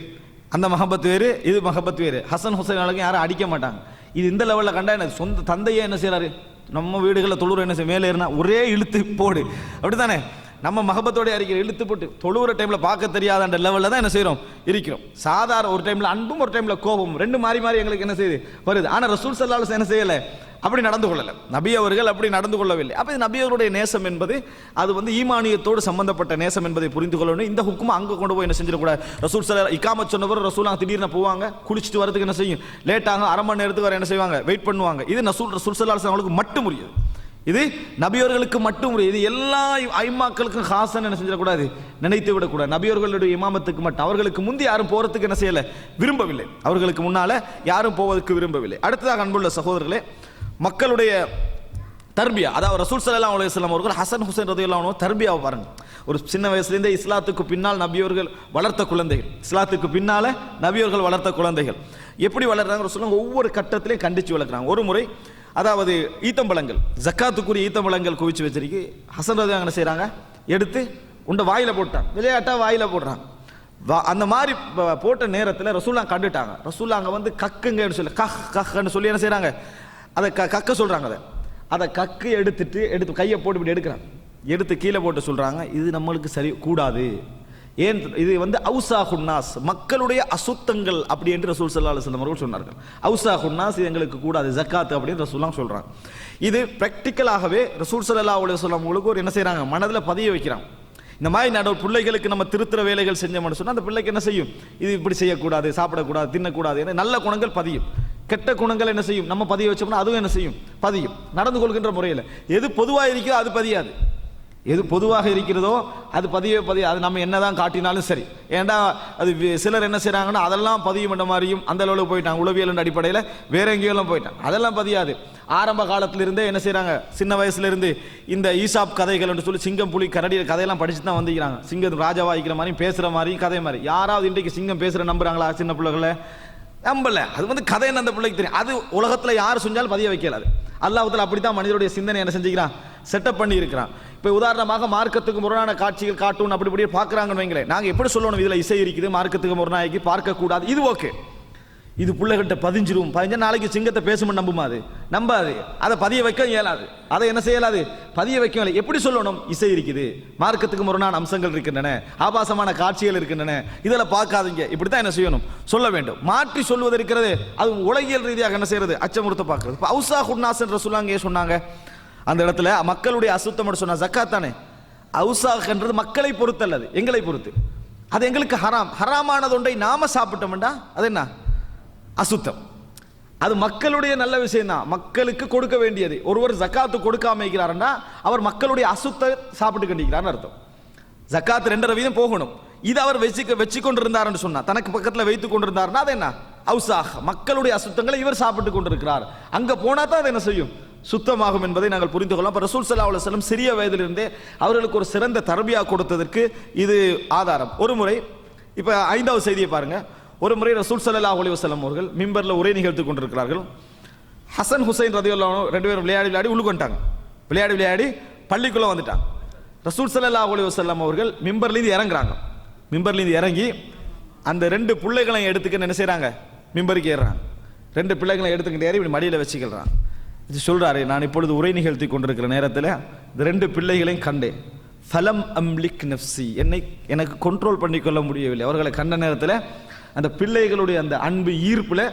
அந்த மஹப்பத் வேறு, இது மஹப்பத் வேறு. ஹசன் ஹுசைன் அளவுக்கு யாரும் அடிக்க மாட்டாங்க. இது இந்த லெவலில் கண்டா என்ன சொந்த தந்தையே என்ன செய்கிறாரு? நம்ம வீடுகளில் தொழுற என்ன செய்ய, மேலே ஏறினா ஒரே இழுத்து போடு, அப்படித்தானே? நம்ம மஹபத்தோட அறிக்கிற இழுத்து போட்டு தொழுகிற டைமில் பார்க்க தெரியாத அந்த லெவலில் தான் என்ன செய்கிறோம்? இருக்கிறோம். சாதாரண ஒரு டைமில் அன்பும் ஒரு டைமில் கோபம் ரெண்டு மாறி எங்களுக்கு என்ன செய்யுது? வருது. ஆனால் ரசூல் ஸல்லல்லாஹு அலைஹி வஸல்லம் என்ன செய்யலை? அப்படி நடந்து கொள்ளலை. நபி அவர்கள் அப்படி நடந்து கொள்ளவில்லை. அப்போ இது நபி அவருடைய நேசம் என்பது அது ஈமானியத்தோடு சம்பந்தப்பட்ட நேசம் என்பதை புரிந்து கொள்ள வேண்டும். இந்த ஹுக்குமா அங்கே கொண்டு போய் என்ன செஞ்சிடக்கூடாது. ரசூல் ஸல்லல்லாஹு இகாமத் சொன்னவர் ரசூலாங்க திடீர்னு போவாங்க, குளிச்சுட்டு வரதுக்கு என்ன செய்யும்? லேட்டாக அரை மணி நேரத்துக்கு வர என்ன செய்வாங்க? வெயிட் பண்ணுவாங்க. இது ரசூல் ஸல்லல்லாஹு அலைஹி வஸல்லம் அவங்களுக்கு மட்டும் உரியது. இது நபியவர்களுக்கு மட்டும் உரியது. இது எல்லா ஐமாக்களுக்கும் ஹாசன் என்ன செஞ்சிடக்கூடாது, நினைத்து விடக்கூடாது. நபியவர்களுடைய இமாமத்துக்கு மட்டும். அவர்களுக்கு முந்தி யாரும் போறதுக்கு என்ன செய்யலை? விரும்பவில்லை. அவர்களுக்கு முன்னால யாரும் போவதற்கு விரும்பவில்லை. அடுத்ததாக அன்புள்ள சகோதரர்களே, மக்களுடைய தர்பியா, அதாவது ரசூல் ஸல்லல்லாஹு அலைஹி வஸல்லம் அவர்கள் ஹசன் ஹுசைன் ரலியல்லாஹு அன்ஹு தர்பியாவை பாருங்க. ஒரு சின்ன வயசுலேருந்தே இஸ்லாத்துக்கு பின்னால் நபியவர்கள் வளர்த்த குழந்தைகள், இஸ்லாத்துக்கு பின்னால நபியவர்கள் வளர்த்த குழந்தைகள் எப்படி வளர்றாங்க ரசூலுல்லாஹ் ஒவ்வொரு கட்டத்திலையும் கண்டிச்சு வளர்க்குறாங்க. ஒரு முறை அதாவது ஈத்தம்பழங்கள், ஜக்காத்துக்குரிய ஈத்தம்பழங்கள் குவிச்சு வச்சிருக்கு. ஹசன் ரலியல்லாஹு என்ன செய்கிறாங்க? எடுத்து உண்ட வாயில போட்டாங்க, விளையாட்டா வாயில போடுறாங்க. அந்த மாதிரி போட்ட நேரத்தில் ரசூலுல்லாஹ் கண்டுட்டாங்க. ரசூலுல்லாஹ் அங்கே கக்குங்கன்னு சொல்லி கஹ்ன்னு சொல்லி என்ன செய்கிறாங்க? அதை கக்க சொல்கிறாங்க. அதை கக்கு எடுத்து கையை போட்டு இப்படி எடுக்கிறாங்க. எடுத்து கீழே போட்டு சொல்கிறாங்க, இது நம்மளுக்கு சரி கூடாது. ஏன்? இது அவுசாஹுன்னாஸ், மக்களுடைய அசுத்தங்கள் அப்படி என்று ரசூல் ஸல்லல்லாஹு அலைஹி வஸல்லம் அவர்கள் சொன்னார்கள். அவுசாஹுன்னாஸ், இது எங்களுக்கு கூடாது, ஜக்காத் அப்படின்னு ரசூலுல்லாஹ் சொல்கிறாங்க. இது ப்ராக்டிக்கலாகவே ரசூல் ஸல்லல்லாஹு அலைஹி வஸல்லம் அவங்களுக்கு ஒரு என்ன செய்கிறாங்க? மனதில் பதிய வைக்கிறாங்க. இந்த மாதிரி பிள்ளைகளுக்கு நம்ம திருத்துற வேலைகள் செஞ்சோம்னு சொன்னால் அந்த பிள்ளைக்கு என்ன செய்யும்? இது இப்படி செய்யக்கூடாது, சாப்பிடக்கூடாது, தின்னக்கூடாது, ஏன்னா நல்ல குணங்கள் பதியும். கெட்ட குணங்கள் என்ன செய்யும்? நம்ம பதிய வச்சோம்னா அதுவும் என்ன செய்யும்? பதியும். நடந்து கொள்கின்ற முறையில் எது பொதுவாக இருக்கிறதோ அது பதியாது, எது பொதுவாக இருக்கிறதோ அது பதிய அது நம்ம என்னதான் காட்டினாலும் சரி. ஏன்டா அது சிலர் என்ன செய்கிறாங்கன்னா அதெல்லாம் பதியும் என்ற மாதிரியும் அந்த அளவுக்கு போயிட்டாங்க. உளவியல் அடிப்படையில் வேற எங்கேயும் போயிட்டாங்க. அதெல்லாம் பதியாது. ஆரம்ப காலத்திலிருந்தே என்ன செய்கிறாங்க? சின்ன வயசுலேருந்து இந்த ஈசாப் கதைகள் என்று சொல்லி சிங்கம் புலி கரடி கதையெல்லாம் படிச்சு தான் வந்துக்கிறாங்க. சிங்கம் ராஜாவாகிக்கிற மாதிரியும் பேசுகிற மாதிரியும் கதை மாதிரி. யாராவது இன்றைக்கு சிங்கம் பேசுகிற நம்புறாங்களா? சின்ன பிள்ளைகளை நம்பல. அது கதைன்னு அந்த பிள்ளைக்கு தெரியும். அது உலகத்தில் யார் செஞ்சாலும் பதிய வைக்கலாது. அல்லாஹ் தஆலா அப்படித்தான் மனிதனுடைய சிந்தனை என்ன செஞ்சுக்கிறான்? செட்டப் பண்ணி இருக்கிறான். இப்போ உதாரணமாக மார்க்கத்துக்கு முரணான காட்சிகள் காட்டணும் அப்படி இப்படி பார்க்குறாங்கன்னு வைங்களேன். நாங்கள் எப்படி சொல்லணும்? இதில் இசை இருக்குது, மார்க்கத்துக்கு முரணாகி பார்க்கக்கூடாது, இது ஓகே. இது பிள்ளைகிட்ட பதிஞ்சிரும். பதிஞ்சா நாளைக்கு சிங்கத்தை பேசும் நம்புமா? அது நம்பாது. அதை பதிய வைக்க இயலாது. அதை என்ன செய்யலாது? பதிய வைக்க. எப்படி சொல்லணும்? இசை இருக்குது, மார்க்கத்துக்கு முரணான அம்சங்கள் இருக்கின்றன, ஆபாசமான காட்சிகள் இருக்கின்றன, இதெல்லாம் பார்க்காதீங்க, இப்படித்தான் என்ன செய்யணும்? சொல்ல வேண்டும். மாற்றி சொல்வது இருக்கிறது அது உலகியல் ரீதியாக என்ன செய்யறது? அச்சமுறுத்த பார்க்கறது. இப்போ அவுசாஹுன்னாஸ் என்ற சொல்லாங்க சொன்னாங்க. அந்த இடத்துல மக்களுடைய அசுத்தம் சொன்னா ஜக்காத் தானே. அவுசாஹ் என்றது மக்களை பொறுத்து அல்லது எங்களை பொறுத்து. அது எங்களுக்கு ஹராம். ஹராமானது ஒன்றை நாம சாப்பிட்டோம்டா அது என்ன? அசுத்தம். அது மக்களுடைய நல்ல விஷயம் தான், மக்களுக்கு கொடுக்க வேண்டியது. ஒருவர் ஜக்காத்து கொடுக்காம இருக்கிறாருன்னா அவர் மக்களுடைய அசுத்த சாப்பிட்டு கண்டிக்கிறார்னு அர்த்தம். ஜக்காத் 2.5% போகணும். இது அவர் வச்சு கொண்டிருந்தார்னு சொன்னா, தனக்கு பக்கத்தில் வைத்து கொண்டிருந்தார்னா அது என்ன? அவுசாஹ், மக்களுடைய அசுத்தங்களை இவர் சாப்பிட்டு கொண்டிருக்கிறார். அங்க போனா தான் அது என்ன செய்யும்? சுத்தமாகும் என்பதை நாங்கள் புரிந்து கொள்ளலாம். அப்ப ரசூல் ஸல்லல்லாஹு அலைஹி வஸல்லம் சிறிய வயதிலிருந்தே அவர்களுக்கு ஒரு சிறந்த தர்பியா கொடுத்ததற்கு இது ஆதாரம். ஒரு முறை, இப்ப 5வது செய்தியை பாருங்க. ஒரு முறை ரசூல் ஸல்லல்லாஹு அலைஹி வஸல்லம் அவர்கள் மிம்பர்ல உரை நிகழ்த்தி கொண்டிருக்கிறார்கள். ஹசன் ஹுசைன் ரலியல்லாஹு அன்ஹு 2 பேரும் விளையாடி உள்ளுக்கு வந்துட்டாங்க. விளையாடி பள்ளிக்குள்ள வந்துட்டாங்க. ரசூல் ஸல்லல்லாஹு அலைஹி வஸல்லம் அவர்கள் மிம்பர்லேருந்து இறங்குறாங்க. மிம்பர்லேருந்து இறங்கி அந்த 2 பிள்ளைகளை எடுத்துக்க என்ன செய்றாங்க? மிம்பருக்கு ஏறுறாங்க. 2 பிள்ளைகளை எடுத்துக்கிட்டு ஏறி இப்படி மடியில் வச்சுக்கிறான். இது சொல்றாரு, நான் இப்பொழுது உரை நிகழ்த்தி கொண்டிருக்கிற நேரத்தில் இந்த 2 பிள்ளைகளையும் கண்டேன். ஃபலம் அம்லிக் நஃப்சி, எனக்கு கண்ட்ரோல் பண்ணிக்கொள்ள முடியவில்லை. அவர்களை கண்ட நேரத்தில் அந்த பிள்ளைகளுடைய அந்த அன்பு ஈர்ப்பில்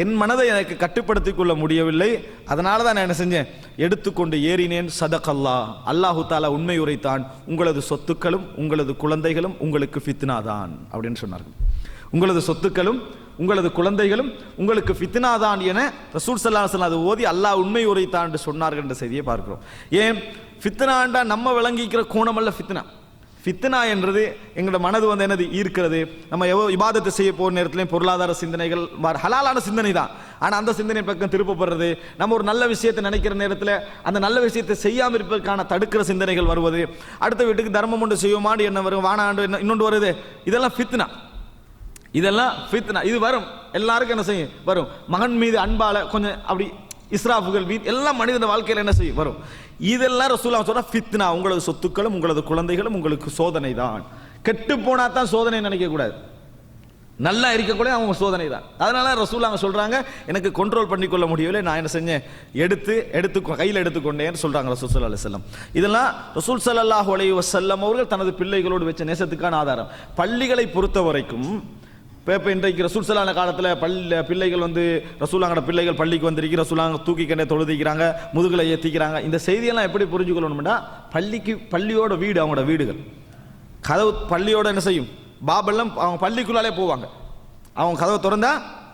என் மனதை எனக்கு கட்டுப்படுத்திக் கொள்ள முடியவில்லை. அதனால தான் நான் என்ன செஞ்சேன்? எடுத்துக்கொண்டு ஏறினேன். சதகல்லா, அல்லாஹு தாலா உண்மை உரைத்தான், உங்களது சொத்துக்களும் உங்களது குழந்தைகளும் உங்களுக்கு ஃபித்னா தான் அப்படின்னு சொன்னார்கள். உங்களது சொத்துக்களும் உங்களது குழந்தைகளும் உங்களுக்கு ஃபித்னா தான் என ரசூல் ஸல்லல்லாஹு அலைஹி வஸல்லம் அது ஓதி அல்லாஹ் உண்மை உரைத்தான் என்று சொன்னார்கள் என்ற செய்தியை பார்க்கிறோம். ஏன் ஃபித்னாண்டா நம்ம விளங்கிக்கிற கோணம் அல்ல ஃபித்னா. ஃபித்னா என்றது எங்களோட மனது வந்து என்னது ஈர்க்கிறது. நம்ம எவ்வளோ இபாதத்தை செய்ய போகிற நேரத்துலையும் பொருளாதார சிந்தனைகள், ஹலாலான சிந்தனை தான், ஆனால் அந்த சிந்தனை பக்கம் திருப்பப்படுறது. நம்ம ஒரு நல்ல விஷயத்தை நினைக்கிற நேரத்தில் அந்த நல்ல விஷயத்தை செய்யாமல் இருப்பதற்கான தடுக்கிற சிந்தனைகள் வருவது. அடுத்த வீட்டுக்கு தர்மம் ஒன்று செய்வோமாண்டு என்ன வரும், வானாண்டு என்ன இன்னொன்று வருது. இதெல்லாம் ஃபித்னா. இதெல்லாம் ஃபித்னா. இது வரும், எல்லாருக்கும் என்ன செய்யும்? வரும். மகன் மீது அன்பால கொஞ்சம் அப்படி இஸ்ராஃபுகள் எல்லாம் மனிதன வாழ்க்கையில் என்ன செய்யும்? வரும். இதெல்லாம் ரசூலுல்லாஹ் சொல்ற ஃபித்னா. உங்களது சொத்துக்களும் உங்களது குழந்தைகளும் உங்களுக்கு சோதனை தான். கெட்டு போனா தான் சோதனை நினைக்க கூடாது, நல்லா இருக்கக்கூட அவங்க சோதனை தான். அதனால ரசூலுல்லாஹ் சொல்றாங்க, எனக்கு கண்ட்ரோல் பண்ணிக்கொள்ள முடியவில்லை, நான் என்ன செஞ்சேன்? கையில் எடுத்துக்கொண்டேன்னு சொல்றாங்க ரசூல் ஸல்லல்லாஹு அலைஹி வஸல்லம். இதெல்லாம் ரசூல் ஸல்லல்லாஹு அலைஹி வஸல்லம் அவர்கள் தனது பிள்ளைகளோடு வச்ச நேசத்துக்கான ஆதாரம். பள்ளிகளை பொறுத்த வரைக்கும் இப்போ இன்றைக்கு ரசூல் ஸல்லல்லாஹு காலத்தில் பிள்ளைகள் வந்து ரசூலுல்லாஹ்வோட பிள்ளைகள் பள்ளிக்கு வந்திருக்கு, ரசூலுல்லாஹ் தூக்கிக்கண்டே தொழுதிக்கிறாங்க, முதுகுலை ஏற்றிக்கிறாங்க. இந்த செய்தியெல்லாம் எப்படி புரிஞ்சுக்கொள்ளணும்னா, பள்ளியோட வீடு, அவங்களோட வீடுகள் கதவு பள்ளியோட என்ன செய்யும்? பாபெல்லாம் அவங்க பள்ளிக்குள்ளாலே போவாங்க. அவங்க கதவை திறந்தா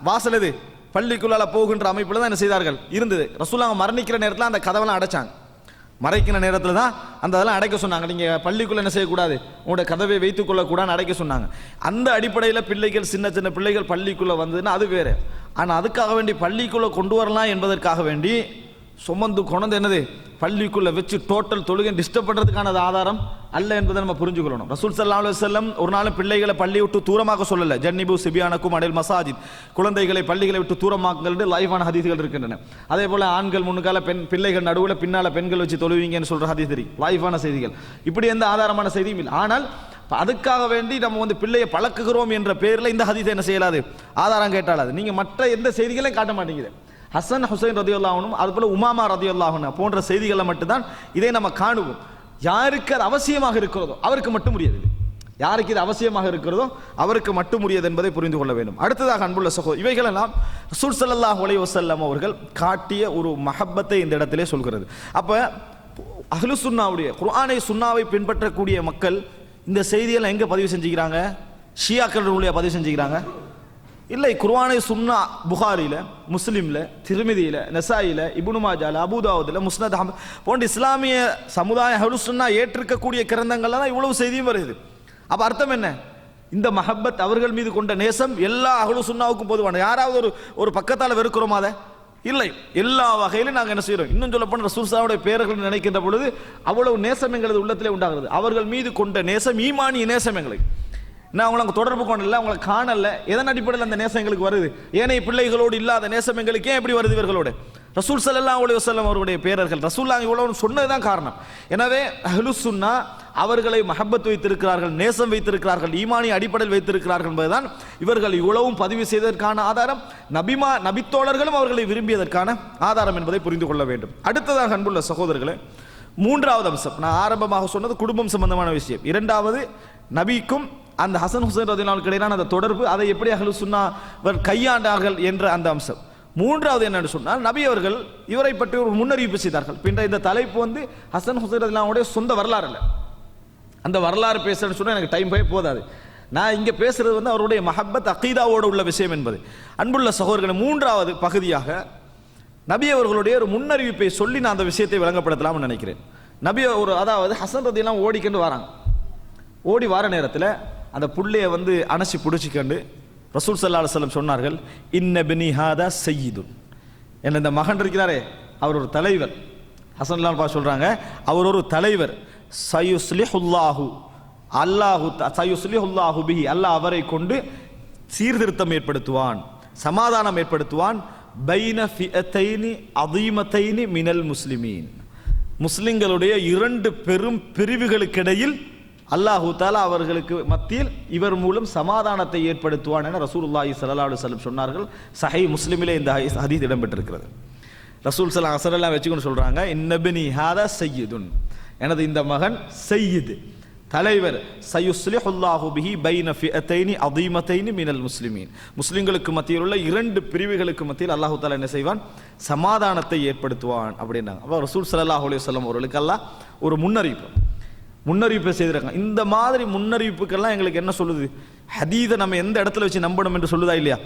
வாசல் இது பள்ளிக்குள்ளால போகின்ற அமைப்பில் தான் என்ன செய்தார்கள் இருந்தது. ரசூலுல்லாஹ் மரணிக்கிற நேரத்தில் அந்த கதவெல்லாம் அடைச்சாங்க. மறைக்கிற நேரத்தில் தான் அந்த அதெல்லாம் அடைக்க சொன்னாங்க. நீங்கள் பள்ளிக்குள்ளே என்ன செய்யக்கூடாது? உங்களோட கதவை வைத்துக் கொள்ளக்கூடாதுன்னு அடைக்க சொன்னாங்க. அந்த அடிப்படையில் பிள்ளைகள், சின்ன சின்ன பிள்ளைகள் பள்ளிக்குள்ளே வந்ததுன்னா அது வேறு. ஆனால் அதுக்காக வேண்டி பள்ளிக்குள்ளே கொண்டு வரலாம் என்பதற்காக வேண்டி சுமந்து கொண்டு என்னது பள்ளிக்குள்ளே வச்சு டோட்டல் தொழுகை டிஸ்டர்ப் பண்ணுறதுக்கான ஆதாரம் அல்ல என்பதை நம்ம புரிஞ்சுக்கொள்ளணும். ரசூல் ஸல்லல்லாஹு அலைஹி வஸல்லம் ஒரு நாள் பிள்ளைகளை பள்ளி விட்டு தூரமாக சொல்லலை. ஜன்னிபு சிபியானக்கும் அடைல் மசாஜித், குழந்தைகளை பள்ளிகளை விட்டு தூரமாக்குங்கள் லைவான ஹதீஸ்கள் இருக்கின்றன. அதே போல் ஆண்கள் முன்னுக்கால பிள்ளைகள் நடுவில் பின்னால் பெண்கள் வச்சு தொழுவீங்கன்னு சொல்கிற ஹதீஸ் லைவான செய்திகள். இப்படி எந்த ஆதாரமான செய்தியும் இல்லை. ஆனால் அதுக்காக வேண்டி நம்ம வந்து பிள்ளையை பழக்குகிறோம் என்ற பேரில் இந்த ஹதீஸை என்ன செய்யலாது? ஆதாரம் கேட்டாலாது. நீங்கள் மற்ற எந்த செய்திகளையும் காட்ட மாட்டேங்குது. ஹசன் ஹுசைன் ரலியல்லாஹு அன்ஹு, அது போல உமாமா ரலியல்லாஹு அன்ஹா போன்ற செய்திகளை மட்டும்தான் இதை நம்ம காணுவோம். யாருக்கு அது அவசியமாக இருக்கிறதோ அவருக்கு மட்டும் முடியாது. யாருக்கு இது அவசியமாக இருக்கிறதோ அவருக்கு மட்டும் முடியாது என்பதை புரிந்து கொள்ள வேண்டும். அடுத்ததாக அன்புள்ள சகோதரர், இவைகளெல்லாம் ரசூல் ஸல்லல்லாஹு அலைஹி வஸல்லம் அவர்கள் காட்டிய ஒரு மஹப்பத்தை இந்த இடத்திலே சொல்கிறது. அப்ப அஹ்லு சுன்னாவுடைய குர்ஆனை சுன்னாவை பின்பற்றக்கூடிய மக்கள் இந்த செய்தியெல்லாம் எங்க பதிவு செஞ்சுக்கிறாங்க? ஷியாக்கள் நூலில் பதிவு செஞ்சுக்கிறாங்க? இல்லை, குர்ஆனை சுன்னா புகாரில, முஸ்லிம்ல, திர்மிதியில, நசாயில, இப்னு மாஜால, அபூதாவுதுல, முஸ்னத் அஹ்மத் போன்ற இஸ்லாமிய சமுதாய அஹ்லு சுன்னா ஏற்றிருக்கக்கூடிய கிரந்தங்கள்ல தான் இவ்வளவு செய்தியும் வருது. அப்ப அர்த்தம் என்ன? இந்த மஹப்பத், அவர்கள் மீது கொண்ட நேசம் எல்லா அஹ்லு சுன்னாவுக்கும் பொதுவான. யாராவது ஒரு பக்கத்தால் வெறுக்கிறோமா? அதை இல்லை, எல்லா வகையிலும் நாங்கள் என்ன செய்கிறோம்? இன்னும் சொல்ல போன ரசூல் ஸல்லல்லாஹு பேர்கள் நினைக்கின்ற பொழுது அவ்வளவு நேசம் எங்களது உள்ளத்திலே உண்டாகிறது. அவர்கள் மீது கொண்ட நேசம் ஈமானிய நேசம் எங்களுக்கு. நான் அவங்களை தொடர்பு கொண்டல, அவங்களை காணல, எதன் அடிப்படையில் அந்த நேசம் எங்களுக்கு வருது? ஏனைய பிள்ளைகளோடு இல்லாத நேசம் எங்களுக்கு ஏன் எப்படி வருது இவர்களோடு? ரசூல் ஸல்லல்லாஹு அலைஹி வஸல்லம் அவருடைய பேரர்கள், ரசூலுல்லாஹ் இவ்வளவு சொன்னதுதான் காரணம். எனவே அஹ்லு சுன்னா அவர்களை மஹப்பத் வைத்திருக்கிறார்கள், நேசம் வைத்திருக்கிறார்கள், ஈமானிய அடிப்படையில் வைத்திருக்கிறார்கள் என்பதுதான் இவர்கள் இவ்வளவும் பதிவு செய்ததற்கான ஆதாரம். நபித்தோழர்களும் அவர்களை விரும்பியதற்கான ஆதாரம் என்பதை புரிந்து கொள்ள வேண்டும். அடுத்ததாக அன்புள்ள சகோதரர்களே, மூன்றாவது அம்சம், நான் ஆரம்பமாக சொன்னது குடும்பம் சம்பந்தமான விஷயம். இரண்டாவது நபிக்கும் அந்த ஹசன் ஹுசைன் ரலியல்லாஹு இடையிலான அந்த தொடர்பு, அதை எப்படி அஹ்லு சுன்னா கையாண்டார்கள் என்ற அந்த அம்சம். மூன்றாவது என்னன்னு சொன்னால், நபி அவர்கள் இவரை பற்றி ஒரு முன்னறிவிப்பு செய்தார்கள். பின்ன இந்த தலைப்பு வந்து ஹசன் ஹுசைன் ரலியல்லாஹுடைய சொந்த வரலாறு அல்ல. அந்த வரலாறு பேசுறேன்னு சொன்னால் எனக்கு டைம் போதாது. நான் இங்கே பேசுறது வந்து அவருடைய மஹப்பத் அகீதாவோடு உள்ள விஷயம் என்பது. அன்புள்ள சகோதரர்களே, மூன்றாவது பகுதியாக நபி அவர்களுடைய ஒரு முன்னறிவிப்பை சொல்லி நான் அந்த விஷயத்தை விளங்கப்படுத்தலாம்னு நினைக்கிறேன். நபி அதாவது ஹசன் ரலியல்லாஹு ஓடிக்கொண்டு வராங்க. ஓடி வார நேரத்தில் அந்த புள்ளைய வந்து அணைச்சி பிடிச்சிக்கண்டு ரசூல் ஸல்லல்லாஹு அலைஹி வஸல்லம் சொன்னார்கள், இன்ன பினி ஹாதா சய்யிதுன், என்ன இந்த மகன் இருக்கிறாரே அவர் ஒரு தலைவர். ஹசன்லான் பா சொல்றாங்க, அவர் ஒரு தலைவர். சயுஸ்லிஹுல்லாஹு அல்லாஹு சயுஸ்லிஹுல்லாஹு பிஹி, அல்லாஹ் அவரை கொண்டு சீர்திருத்தம் ஏற்படுத்துவான், சமாதானம் ஏற்படுத்துவான். பைன ஃபிஅத்தைனி அதீமத்தைனி மினல் முஸ்லிமீன், முஸ்லிம்களுடைய இரண்டு பெரும் பிரிவுகளுக்கிடையில் அல்லாஹு தஆலா அவர்களுக்கு மத்தியில் இவர் மூலம் சமாதானத்தை ஏற்படுத்துவான் என ரசூலுல்லாஹி ஸல்லல்லாஹு அலைஹி வஸல்லம் சொன்னார்கள். சஹீஹ் முஸ்லிமிலே இந்த ஹதீஸ் இடம்பெற்றிருக்கிறது. ரசூல் ஸல்லல்லாஹு அலைஹி வஸல்லம் வச்சுக்கொண்டு சொல்றாங்க, இன்னபினி ஹாதா சய்யிதுன், எனது இந்த மகன் சய்யித், தலைவர். சயுஸ்லிஹுல்லாஹு பிஹி பைன ஃபிஅத்தைனி அதீமத்தைனி மினல் முஸ்லிமீன், முஸ்லிம்களுக்கு மத்தியில் உள்ள இரண்டு பிரிவுகளுக்கு மத்தியில் அல்லாஹு தஆலா என்ன செய்வான், சமாதானத்தை ஏற்படுத்துவான் அப்படின்னாங்க. அப்போ ரசூல் ஸல்லல்லாஹு அலைஹி வஸல்லம் அவர்களுக்கு அல்லாஹ் ஒரு முன்னறிவிப்பை செய்திருக்காங்க. இந்த மாதிரி முன்னறிவிப்புக்கெல்லாம் எங்களுக்கு என்ன சொல்லுது, ஹதீதை நம்ம எந்த இடத்துல வச்சு நம்பணும் என்று சொல்லுதா இல்லையா?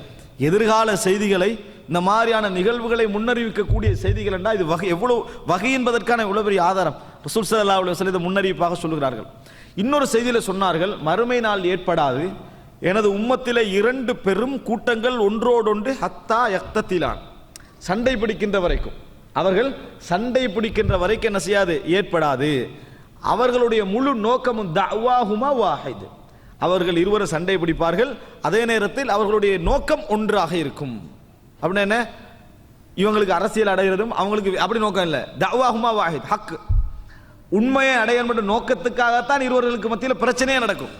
எதிர்கால செய்திகளை, இந்த மாதிரியான நிகழ்வுகளை முன்னறிவிக்கக்கூடிய செய்திகள் என்றால் இது வகை, எவ்வளவு வகை என்பதற்கான எவ்வளவு பெரிய ஆதாரம். ரசூல் ஸல்லல்லாஹு அலைஹி வஸல்லம் இதை முன்னறிவிப்பாக சொல்லுகிறார்கள். இன்னொரு செய்தியில் சொன்னார்கள், மறுமை நாள் ஏற்படாது, எனது உம்மத்திலே இரண்டு பெரும் கூட்டங்கள் ஒன்றோடொன்று ஹத்தா யக்தத்திலான், சண்டை பிடிக்கின்ற வரைக்கும், அவர்கள் சண்டை பிடிக்கின்ற வரைக்கும் என்ன செய்யாது, ஏற்படாது. அவர்களுடைய முழு நோக்கமும் தஅவாஹுமா வாஹித், அவர்கள் இருவரும் சண்டை பிடிப்பார்கள், அதே நேரத்தில் அவர்களுடைய நோக்கம் ஒன்றாக இருக்கும். அப்படின்னா என்ன, இவங்களுக்கு அரசியல் அடைகிறதும் அவங்களுக்கு அப்படி நோக்கம் இல்லை. தஅவாஹுமா வாஹித், ஹக், உண்மையை அடையப்பட்ட நோக்கத்துக்காகத்தான் இருவர்களுக்கு மத்தியில் பிரச்சனையே நடக்கும்.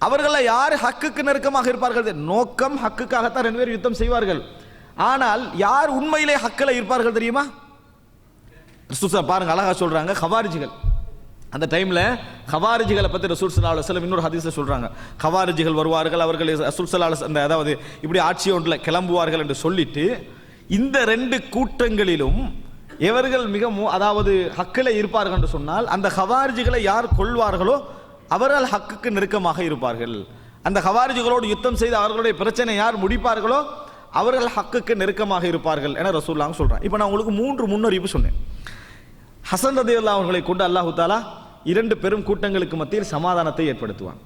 அவர்கள் யார் ஹக்குக்கு நெருக்கமாக இருப்பார்கள், நோக்கம் ஹக்குக்காகத்தான் ரெண்டு பேர் யுத்தம் செய்வார்கள். ஆனால் யார் உண்மையிலே ஹக்கில் இருப்பார்கள் தெரியுமா? பாருங்க, அழகா சொல்றாங்க, ஹவாரிஜிகள். அந்த டைம்ல ஹவாரிஜிகளை பத்தி ரசூல் ஸல்லல்லாஹு அலைஹி வஸல்லம் இன்னொரு ஹதீஸ்ல சொல்றாங்க, ஹவாரிஜிகள் வருவார்கள், அவர்கள் ரசூல் ஸல்லல்லாஹு அலைஹி வஸல்லம் அதாவது இப்படி ஆட்சி ஒன்றில் கிளம்புவார்கள் என்று சொல்லிட்டு, இந்த ரெண்டு கூட்டங்களிலும் எவர்கள் மிக அதாவது ஹக்கில் இருப்பார்கள் என்று சொன்னால், அந்த ஹவாரிஜிகளை யார் கொள்வார்களோ அவர்கள் ஹக்குக்கு நெருக்கமாக இருப்பார்கள். அந்த ஹவாரிஜிகளோடு யுத்தம் செய்து அவர்களுடைய பிரச்சனை யார் முடிப்பார்களோ அவர்கள் ஹக்குக்கு நெருக்கமாக இருப்பார்கள் என ரசூலுல்லாஹ் சொல்றாங்க. இப்போ நான் உங்களுக்கு 3 முன்னறிவிப்பு சொன்னேன். ஹசன் ரலியல்லாஹு அவர்களை கொண்டு அல்லாஹு தஆலா இரண்டு பெரும் கூட்டங்களுக்கு மத்தியில் சமாதானத்தை ஏற்படுத்துவான்.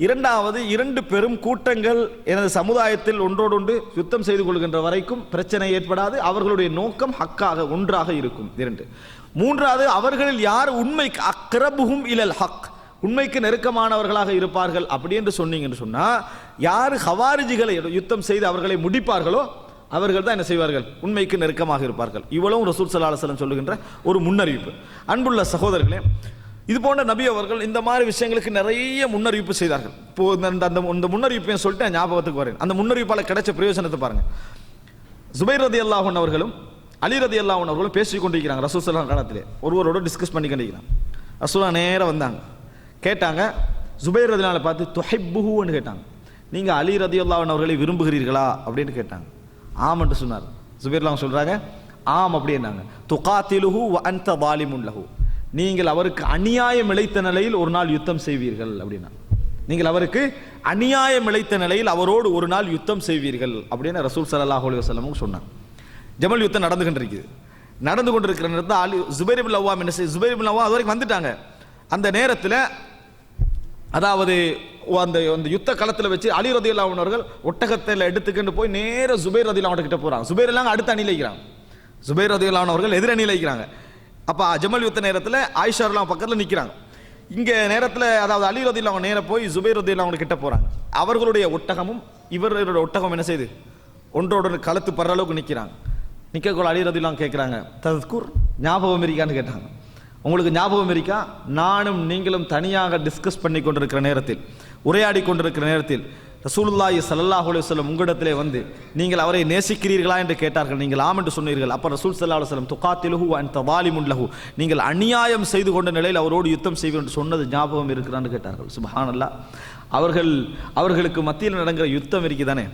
இரண்டாவது, இரண்டு பெரும் கூட்டங்கள் எனது சமுதாயத்தில் ஒன்றோடொன்று யுத்தம் செய்து கொள்கின்ற வரைக்கும் பிரச்சனை ஏற்படாது, அவர்களுடைய நோக்கம் ஹக்காக ஒன்றாக இருக்கும். 2. மூன்றாவது, அவர்களில் யார் உண்மைக்கு அக்ரபுஹும் இலல் ஹக், உண்மைக்கு நெருக்கமானவர்களாக இருப்பார்கள் அப்படி என்று சொன்னீங்கன்னு சொன்னா, யார் ஹவாரிஜிகளை யுத்தம் செய்து அவர்களை முடிப்பார்களோ அவர்கள் தான் என்ன செய்வார்கள், உண்மைக்கு நெருக்கமாக இருப்பார்கள். இவ்வளவும் ரசூல் ஸல்லல்லாஹு அலைஹி வஸல்லம் சொல்லுகின்ற ஒரு முன்னறிவிப்பு. அன்புள்ள சகோதரர்களே, இது போன்ற நபி அவர்கள் இந்த மாதிரி விஷயங்களுக்கு நிறைய முன்னறிவிப்பு செய்தார்கள். இப்போ அந்த முன்னறிவிப்பையும் சொல்லிட்டு ஞாபகத்துக்கு வரேன். அந்த முன்னறிவிப்பால் கிடைச்ச பிரயோஜனத்தை பாருங்க. ஜுபைர் ரலியல்லாஹு அன்ஹு அவர்களும் அலி ரலியல்லாஹு அன்ஹு அவர்களும் பேசிக் கொண்டிருக்கிறாங்க. ரசூல் ஸல்லல்லாஹு அலைஹி காலத்திலே ஒருவரோட டிஸ்கஸ் பண்ணி கொண்டிருக்கிறாங்க. ரசூலா நேரம் வந்தாங்க, கேட்டாங்க, ஜுபைர் ரலியல்லாஹு பார்த்து துஹிப்புஹுன்னு கேட்டாங்க, நீங்க அலி ரலியல்லாஹு அன்ஹு அவர்களை விரும்புகிறீர்களா அப்படின்னு கேட்டாங்க. ஆம் என்று சொன்னார். ஜுபைர்லாம் சொல்றாங்க, ஆம் அப்படின்னாங்க. துகாத்திலுஹு வ அன்த வாலிமுன் லஹு, நீங்கள் அவருக்கு அநியாயம் இழைத்த நிலையில் ஒரு நாள் யுத்தம் செய்வீர்கள் அப்படின்னா, நீங்கள் அவருக்கு அநியாயம் இழைத்த நிலையில் அவரோடு ஒரு நாள் யுத்தம் செய்வீர்கள் அப்படின்னு ரசூல் ஸல்லல்லாஹு அலைஹி வஸல்லம் சொன்னாங்க. ஜமல் யுத்தம் நடந்து கொண்டிருக்கிற நேரத்தில் ஜுபைர் இப்னு அவ்வாம் என்ன செய்ய, ஜுபைர் இப்னு அவ்வாம் அது வரைக்கும் வந்துட்டாங்க. அந்த நேரத்தில் அதாவது அந்த யுத்த களத்தில் வச்சு அலி ரலியல்லாஹு அன்ஹு அவர்கள் ஒட்டகத்தில் எடுத்துக்கிட்டு போய் நேர ஜுபைர் ரலியல்லாஹு அன்ஹு கிட்ட போறாங்க. ஜுபைர் எல்லாம் அடுத்த அணியில் இருக்கிறாங்க, ஜுபைர் ரலியல்லாஹு அன்ஹு அவர்கள் எதிர் அணியில் இருக்கிறாங்க. அப்போ ஜமல் யுத்த நேரத்தில் ஆயிஷா ரலியல்லாஹு பக்கத்தில் நிற்கிறாங்க. இங்கே நேரத்தில் அதாவது அலி ரலியல்லாஹு நேர போய் ஜுபைர் ரலியல்லாஹு அன்ஹு கிட்ட போறாங்க. அவர்களுடைய ஒட்டகமும் இவர்களுடைய ஒட்டகம் என்ன செய்து ஒன்றோடு களத்து படுற அளவுக்கு நிற்கிறாங்க. நிற்கக்குள்ள அலி ரலியல்லாஹு கேட்குறாங்க, தஸ்குர், ஞாபகம் இருக்கான்னு கேட்டாங்க. உங்களுக்கு ஞாபகம் இருக்கா, நானும் நீங்களும் தனியாக டிஸ்கஸ் பண்ணி கொண்டிருக்கிற நேரத்தில், உரையாடி கொண்டிருக்கிற நேரத்தில் ரசூலுல்லாஹி ஸல்லல்லாஹு அலைஹி வஸல்லம் உங்களிடத்திலே வந்து நீங்கள் அவரை நேசிக்கிறீர்களா என்று கேட்டார்கள். நீங்கள் ஆம் என்று சொன்னீர்கள். அப்போ ரசூல் ஸல்லல்லாஹு அலைஹி வஸல்லம் துகாத்திலுஹு வ அன்த வாலிமுன் லஹு, நீங்கள் அநியாயம் செய்து கொண்ட நிலையில் அவரோடு யுத்தம் செய்வீர்கள் என்று சொன்னது ஞாபகம் இருக்கிறான்னு கேட்டார்கள். சுப்ஹானல்லாஹ். அவர்களுக்கு மத்தியில் நடக்கிற யுத்தம் இருக்குதானே,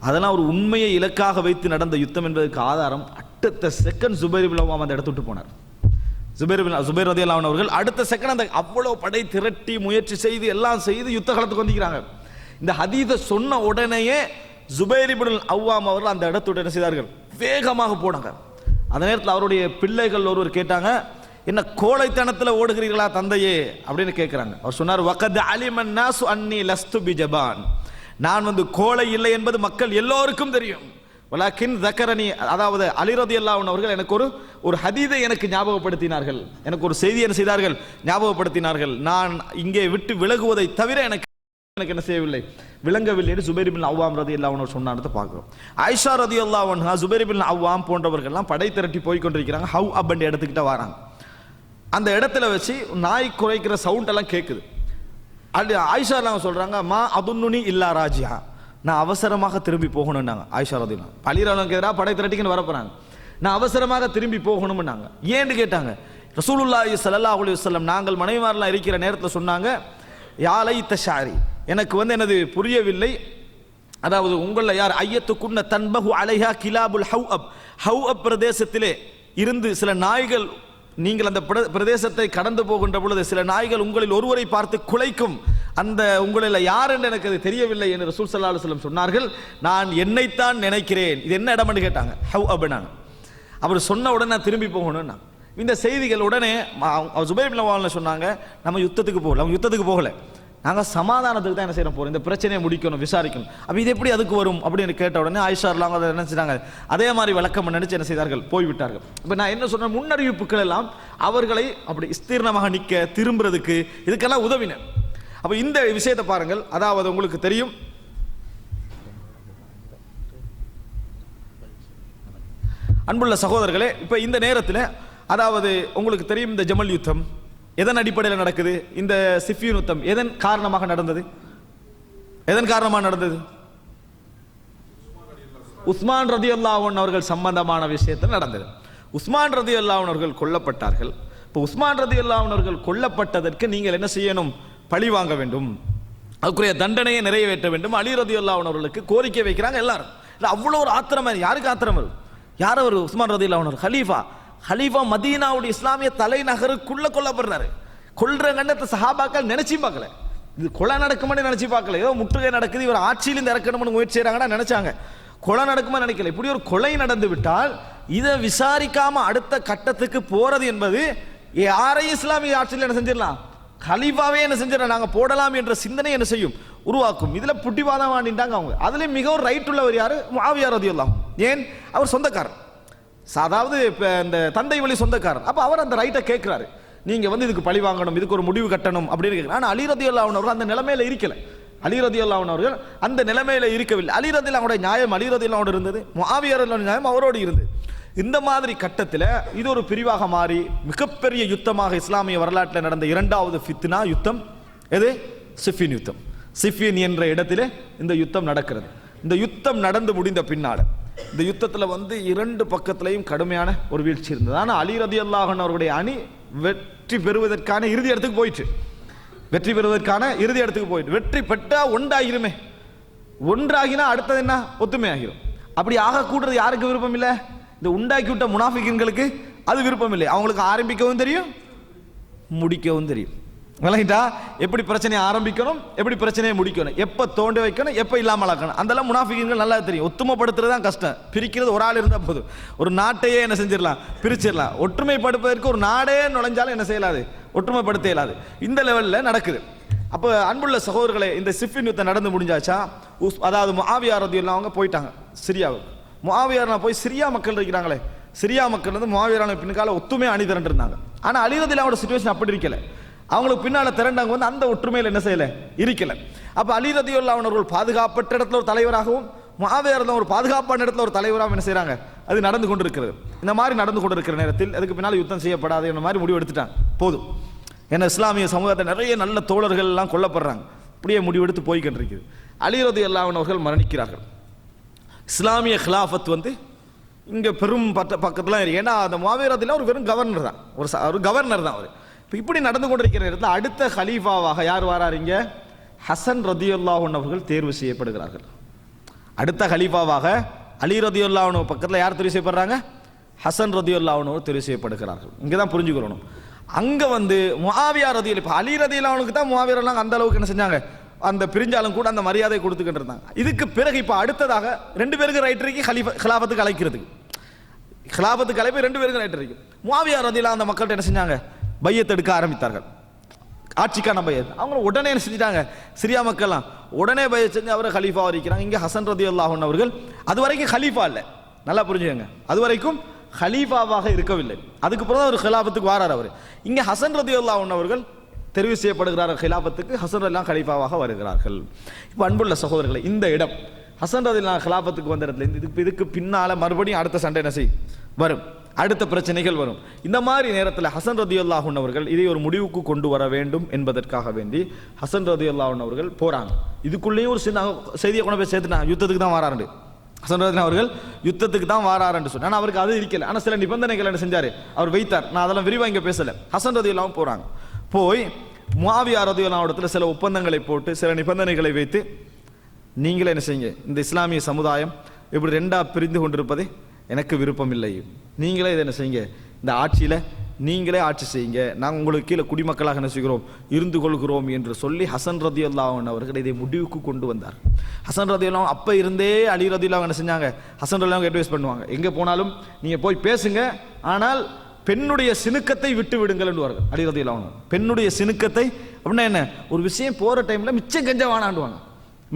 அதெல்லாம் ஒரு உண்மையை இலக்காக வைத்து நடந்த யுத்தம் என்பதற்கு ஆதாரம், அடுத்த செகண்ட் ஜுபைர் இப்னு அவ்வாம் அந்த இடத்தை விட்டு போனார். ஜுபைர் ரலியல்லாஹு அன்ஹு அவர்கள் அடுத்த செகண்ட் அந்த அவ்வளோ படை திரட்டி முயற்சி செய்து எல்லாம் செய்து யுத்த களத்துக்கு வந்துக்கிறாங்க. இந்த ஹதீஸை சொன்ன உடனேயே ஜுபைர் இப்னு அவ்வாம் அவர்கள் அந்த இடத்துடன் என்ன செய்தார்கள், வேகமாக போனாங்க. அந்த நேரத்தில் அவருடைய பிள்ளைகள் ஒருவர் கேட்டாங்க, என்ன கோழைத்தனத்தில் ஓடுகிறீர்களா தந்தையே அப்படின்னு கேட்குறாங்க. அவர் சொன்னார், வகத் அலிமன் நாசு அன்னி லஸ்து பிஜபான், நான் கோழை இல்லை என்பது மக்கள் எல்லோருக்கும் தெரியும். வலாக்கின் தக்கரணி, அதாவது அலி ரலியல்லாஹு அன்ஹு அவர்கள் எனக்கு ஒரு ஹதீதை எனக்கு ஞாபகப்படுத்தினார்கள், எனக்கு ஒரு செய்தி என்ன செய்தார்கள், ஞாபகப்படுத்தினார்கள். நான் இங்கே விட்டு விலகுவதை தவிர எனக்கு என்ன செய்யவில்லை, விளங்கவில்லை என்று ஜுபைர் இப்னு அவ்வாம் ரலியல்லாஹு அன்ஹு சொன்னார்னு பார்க்கிறோம். ஆயிஷா ரலியல்லாஹு அன்ஹா, ஜுபைர் இப்னு அவ்வாம் போன்றவர்கள்லாம் படை திரட்டி போய் கொண்டிருக்கிறாங்க. ஹவ் அப்ன்ற இடத்துக்கிட்ட வராங்க. அந்த இடத்துல வச்சு நாய் குறைக்கிற சவுண்ட் எல்லாம் கேட்குது. அது ஆயிஷா எல்லாம் சொல்றாங்க, மா அதுன்னுனி இல்லா ராஜியா, நான் அவசரமாக திரும்பி போகணும்னாங்க ஆயிஷா ரலியல்லாஹு அன்ஹா. அலிரவுக்கு எதிராக படை திரட்டிக்குன்னு வரப்போறாங்க, நான் அவசரமாக திரும்பி போகணும்னாங்க. ஏன்னு கேட்டாங்க. ரசூலுல்லாஹி ஸல்லல்லாஹு அலைஹி வஸல்லம் நாங்கள் மனைவிமாரெல்லாம் இருக்கிற நேரத்தில் சொன்னாங்க, யாலை தஷாரி, எனக்கு எனது புரியவில்லை, அதாவது உங்களில் யார் ஐயத்துக்குன்ன தன்பஹு அலைஹா கிலாபுல் ஹவ் அப் பிரதேசத்திலே இருந்து சில நாய்கள், நீங்கள் அந்த பிரதேசத்தை கடந்து போகின்ற பொழுது சில நாய்கள் உங்களில் ஒருவரை பார்த்து குலைக்கும், அந்த உங்களில் யார் என்று எனக்கு அது தெரியவில்லை என்று ரசூல் ஸல்லல்லாஹு அலைஹி வஸல்லம் சொன்னார்கள். நான் என்னைத்தான் நினைக்கிறேன், இது என்ன இடம்னு கேட்டாங்க. ஹவ் அப். நான் அவர் சொன்ன உடனே நான் திரும்பி போகணும்னா, இந்த செய்திகள் உடனே ஜுபைர் இப்னு அவ்வாம் சொன்னாங்க, நம்ம யுத்தத்துக்கு போகல, அவங்க யுத்தத்துக்கு போகல, நாங்கள் சமாதானத்துக்கு தான் என்ன செய்ய போகிறோம், இந்த பிரச்சனையை முடிக்கணும், விசாரிக்கணும். அப்போ இது எப்படி அதுக்கு வரும் அப்படின்னு கேட்ட உடனே ஆயிஷார்லாம் அதை என்ன செய்தாங்க, அதே மாதிரி விளக்கம் நினைச்சு என்ன செய்தார்கள், போய்விட்டார்கள். இப்போ நான் என்ன சொன்ன, முன்னறிவிப்புகள் எல்லாம் அவர்களை அப்படி விஸ்தீர்ணமாக நிற்க திரும்புறதுக்கு இதுக்கெல்லாம் உதவின. அப்போ இந்த விஷயத்தை பாருங்கள். அதாவது உங்களுக்கு தெரியும், அன்புள்ள சகோதரர்களே, இப்போ இந்த நேரத்தில் அதாவது உங்களுக்கு தெரியும், இந்த ஜமல் யுத்தம் எதன் அடிப்படையில் நடக்குது, இந்த சிஃபின் யுத்தம் எதன் காரணமாக நடந்தது, எதன் காரணமாக நடந்தது, உஸ்மான் ரலியல்லாஹு அன்ஹு அவர்கள் சம்பந்தமான விஷயத்தில் நடந்தது. உஸ்மான் ரலியல்லாஹு அன்ஹு அவர்கள் கொல்லப்பட்டார்கள். இப்போ உஸ்மான் ரலியல்லாஹு அன்ஹு அவர்கள் கொல்லப்பட்டதற்கு நீங்கள் என்ன செய்யணும், பழி வாங்க வேண்டும், அதுக்குரிய தண்டனையை நிறைவேற்ற வேண்டும். அலி ரலியல்லாஹு அன்ஹு அவர்களுக்கு கோரிக்கை வைக்கிறாங்க எல்லாரும். இல்லை அவ்வளோ ஒரு ஆத்திரம், யாருக்கு ஆத்திரம் வரும், யார் அவர் உஸ்மான் ரலியல்லாஹு அன்ஹு ஹலீஃபா மதீனாவுடைய இஸ்லாமிய தலைநகருக்குள்ள கொல்லப்படுறாரு. கொல்ற கண்டத்தை சஹாபாக்கள் நினைச்சு பார்க்கல, இது கொலை நடக்கும்னு நினைச்சு பார்க்கல, ஏதோ முற்றுகை நடக்குது, இவர் ஆட்சியிலிருந்து இறக்கணும்னு முயற்சி செய்யறாங்கன்னா நினைச்சாங்க, கொலை நடக்குமா நினைக்கல. இப்படி ஒரு கொலை நடந்து விட்டால் இதை விசாரிக்காம அடுத்த கட்டத்துக்கு போறது என்பது யாரையும் இஸ்லாமிய ஆட்சியில் என்ன செஞ்சிடலாம், ஹலீஃபாவே என்ன செஞ்சிடலாம், நாங்கள் போடலாம் என்ற சிந்தனை என்ன செய்யும், உருவாக்கும். இதுல புட்டிவாதம் வாண்டிட்டாங்க அவங்க. அதுல மிகவும் ரைட் உள்ளவர் யாரு, முஆவியா ரலியல்லாஹு அன்ஹு. ஏன், அவர் சொந்தக்காரர், அதாவது இந்த தந்தை வழி சொந்தக்காரர். அப்ப அவர் அந்த ரைட்டை கேட்கிறாரு, நீங்க இதுக்கு பழி வாங்கணும், இதுக்கு ஒரு முடிவு கட்டணும் அப்படின்னு கேட்கிறார். ஆனால் அலி ரலியல்லாஹு அன்ஹு அவர்கள் அந்த நிலைமையில இருக்கல. அலி ரலியல்லாஹு அன்ஹு அவர்கள் அந்த நிலைமையில இருக்கவில்லை. அலி ரலியல்லாஹு அன்ஹுடைய நியாயம் அலி ரலியல்லாஹு அன்ஹு இருந்தது, முஆவியா ரலியல்லாஹு அன்ஹு நியாயம் அவரோடு இருந்தது. இந்த மாதிரி கட்டத்தில் இது ஒரு பிரிவாக மாறி மிகப்பெரிய யுத்தமாக இஸ்லாமிய வரலாற்றில் நடந்த இரண்டாவது ஃபித்னா யுத்தம் எது, சிஃபின் யுத்தம். சிஃபின் என்ற இடத்திலே இந்த யுத்தம் நடக்கிறது. இந்த யுத்தம் நடந்து முடிந்த பின்னால் இந்த யுத்தத்தில் இரண்டு பக்கத்திலையும் கடுமையான ஒரு வீழ்ச்சி இருந்தது. ஆனால் அலி ரலியல்லாஹு அன்ஹு அவர்களுடைய அணி வெற்றி பெறுவதற்கான இறுதி இடத்துக்கு போயிட்டு, வெற்றி பெற்றா ஒன்றாகிருமே, ஒன்றாகினா அடுத்தது என்ன, ஒத்துமை ஆகிரும். அப்படி ஆக கூடுறது யாருக்கு விருப்பம் இல்லை, இந்த உண்டாக்கி விட்ட முனாஃபிக்குகளுக்கு அது விருப்பம் இல்லை. அவங்களுக்கு ஆரம்பிக்கவும் தெரியும், முடிக்கவும் தெரியும். விளங்கிட்டா, எப்படி பிரச்சனையை ஆரம்பிக்கணும், எப்படி பிரச்சனையை முடிக்கணும், எப்போ தோண்டி வைக்கணும், எப்போ இல்லாமல் ஆக்கணும், அதெல்லாம் முனாஃபிக்குகள் நல்லா தெரியும். ஒத்துமைப்படுத்துறது தான் கஷ்டம், பிரிக்கிறது ஒரு ஆள் இருந்தால் போதும், ஒரு நாட்டையே என்ன செஞ்சிடலாம், பிரிச்சிடலாம். ஒற்றுமைப்படுத்துவதற்கு ஒரு நாடே நுழைஞ்சாலும் என்ன செய்யலாது, ஒற்றுமைப்படுத்த இயலாது. இந்த லெவலில் நடக்குது. அப்போ அன்புள்ள சகோதரர்களே, இந்த சிஃபின் யுத்தம் நடந்து முடிஞ்சாச்சா, அதாவது முஆவியா ரலியல்லாஹு அன்ஹு போயிட்டாங்க சிரியாவுக்கு. முஆவியா போய் சிரியா மக்கள் இருக்கிறாங்களே, சிரியா மக்கள் முஆவியா பின்கால ஒத்துமையாக அணி திரண்டு இருந்தாங்க. ஆனால் அலி ரலியல்லாஹு அன்ஹு சிச்சுவேஷன் அப்படி இருக்கல, அவங்களுக்கு பின்னால திரண்டவங்க அந்த ஒற்றுமையில் என்ன செய்யல, இருக்கல. அப்ப அலி ரலியல்லாஹு அன்ஹு அவர்கள் பாதுகாப்பற்ற இடத்துல ஒரு தலைவராகவும், முஆவியா ரலியல்லாஹு ஒரு பாதுகாப்பான இடத்துல ஒரு தலைவராகவும் என்ன செய்யறாங்க, அது நடந்து கொண்டிருக்கிறது. இந்த மாதிரி நடந்து கொண்டிருக்கிற நேரத்தில் அதுக்கு பின்னால் யுத்தம் செய்யப்படாது என்ற மாதிரி முடிவு எடுத்துட்டாங்க. போதும், ஏன்னா இஸ்லாமிய சமூகத்தை நிறைய நல்ல தோழர்கள் எல்லாம் கொல்லப்படுறாங்க. இப்படியே முடிவெடுத்து போய்கிட்டு இருக்குது. அலி ரலியல்லாஹு அன்ஹு அவர்கள் மரணிக்கிறார்கள். இஸ்லாமிய கிலாஃபத் இங்க பெரும் பக்கத்துல இருக்கு. ஏன்னா அந்த முஆவியா ரலியல்லாஹு ஒரு வெறும் கவர்னர் தான், ஒரு கவர்னர் தான் அவர். இப்படி நடந்து கொண்டிருக்கிற நேரத்தில் அடுத்த ஹலீஃபாவாக யார் வராருங்க, ஹசன் ரலியல்லாஹு அன்ஹு அவர்கள் தேர்வு செய்யப்படுகிறார்கள். அடுத்த ஹலீஃபாவாக அலி ரலியல்லாஹு அன்ஹு பக்கத்தில் யார் தெரிவு செய்யப்படுறாங்க, ஹசன் ரலியல்லாஹு அன்ஹு தெரிவு செய்யப்படுகிறார்கள். இங்கே தான் புரிஞ்சுக்கணும். அங்கே முஆவியா ரலியல்லாஹு, இப்போ அலி ரலியல்லாஹு அன்ஹுக்கு தான் முஆவியா ரலியல்லாஹு அந்த அளவுக்கு என்ன செஞ்சாங்க, அந்த பிரிஞ்சாலும் கூட அந்த மரியாதை கொடுத்துக்கிட்டு இருந்தாங்க. இதுக்கு பிறகு இப்போ அடுத்ததாக ரெண்டு பேருக்கு ரைட் இருக்கு, ஹிலாஃபத்துக்கு அழைக்கிறதுக்கு, ஹிலாஃபத்துக்கு அழைப்பு ரெண்டு பேருக்கு ரைட் இருக்கு. முஆவியா ரலியல்லாஹு அந்த மக்கள்கிட்ட என்ன செஞ்சாங்க, பையத் எடுக்க ஆரம்பித்தார்கள், ஆட்சிக்கான பையத். அவங்க உடனே என்ன செஞ்சிட்டாங்க, சிரியா மக்கள்லாம் உடனே பையத் செஞ்சு அவரை ஹலீஃபா இருக்கிறாங்க. இங்கே ஹசன் ரலியல்லாஹு அன்ஹு அவர்கள் அது வரைக்கும் ஹலீஃபா இல்லை, நல்லா புரிஞ்சுக்கங்க, அது வரைக்கும் ஹலீஃபாவாக இருக்கவில்லை. அதுக்கு பிறகு ஒரு ஹிலாஃபத்துக்கு வாரார் அவர். இங்கே ஹசன் ரலியல்லாஹு அன்ஹு அவர்கள் தெரிவு செய்யப்படுகிறார்கள் ஹிலாஃபத்துக்கு, ஹசன் ரலியல்லாஹு ஹலீஃபாவாக வருகிறார்கள். இப்போ அன்புள்ள சகோதரர்களை, இந்த இடம் ஹசன் ரலியல்லாஹு ஹிலாஃபத்துக்கு வந்த இடத்துல இதுக்கு பின்னால மறுபடியும் அடுத்த சண்டை என்ன செய்யும் வரும், அடுத்த பிரச்சனைகள் வரும். இந்த மாதிரி நேரத்தில் ஹசன் ரலியல்லாஹு அன்ஹு அவர்கள் இதை ஒரு முடிவுக்கு கொண்டு வர வேண்டும் என்பதற்காக வேண்டி ஹசன் ரலியல்லாஹு அன்ஹு அவர்கள் போறாங்க. இதுக்குள்ளேயும் ஒரு சின்ன செய்தியை கொண்டு போய் சேர்த்துட்டாங்க, யுத்தத்துக்கு தான் வாராரு ஹசன் ரலியல்லாஹு அவர்கள், யுத்தத்துக்கு தான் வாராருன்னு சொன்னா அவருக்கு அது இருக்கல. ஆனால் சில நிபந்தனைகள் என்ன செஞ்சாரு, அவர் வைத்தார். நான் அதெல்லாம் விரிவாக இங்கே பேசல. ஹசன் ரலியல்லாஹு போறாங்க, போய் முஆவியா ரலியல்லாஹு இடத்துல சில ஒப்பந்தங்களை போட்டு சில நிபந்தனைகளை வைத்து, நீங்களே என்ன செய்யுங்க, இந்த இஸ்லாமிய சமுதாயம் இப்படி ரெண்டா பிரிந்து கொண்டிருப்பதே எனக்கு விருப்பம் இல்லை, நீங்களே இதை என்ன செய்யுங்க, இந்த ஆட்சியில் நீங்களே ஆட்சி செய்யுங்க, நாங்கள் உங்களுக்கு கீழே குடிமக்களாக என்ன செய்கிறோம் இருந்து கொள்கிறோம் என்று சொல்லி ஹசன் ரலியல்லாஹு அன்ஹு அவர்கள் இதை முடிவுக்கு கொண்டு வந்தார். ஹசன் ரலியல்லாஹு அப்போ இருந்தே அலி ரலியல்லாஹு என்ன செஞ்சாங்க, ஹசன் ரலியல்லாஹு அட்வைஸ் பண்ணுவாங்க, எங்கே போனாலும் நீங்கள் போய் பேசுங்க, ஆனால் பெண்ணுடைய சினுக்கத்தை விட்டு விடுங்கள் என்றுவார்கள் அலி ரலியல்லாஹு அன்ஹு. பெண்ணுடைய சினுக்கத்தை அப்படின்னா என்ன, ஒரு விஷயம் போகிற டைமில் மிச்சம் கெஞ்ச வேணாண்டுவாங்க,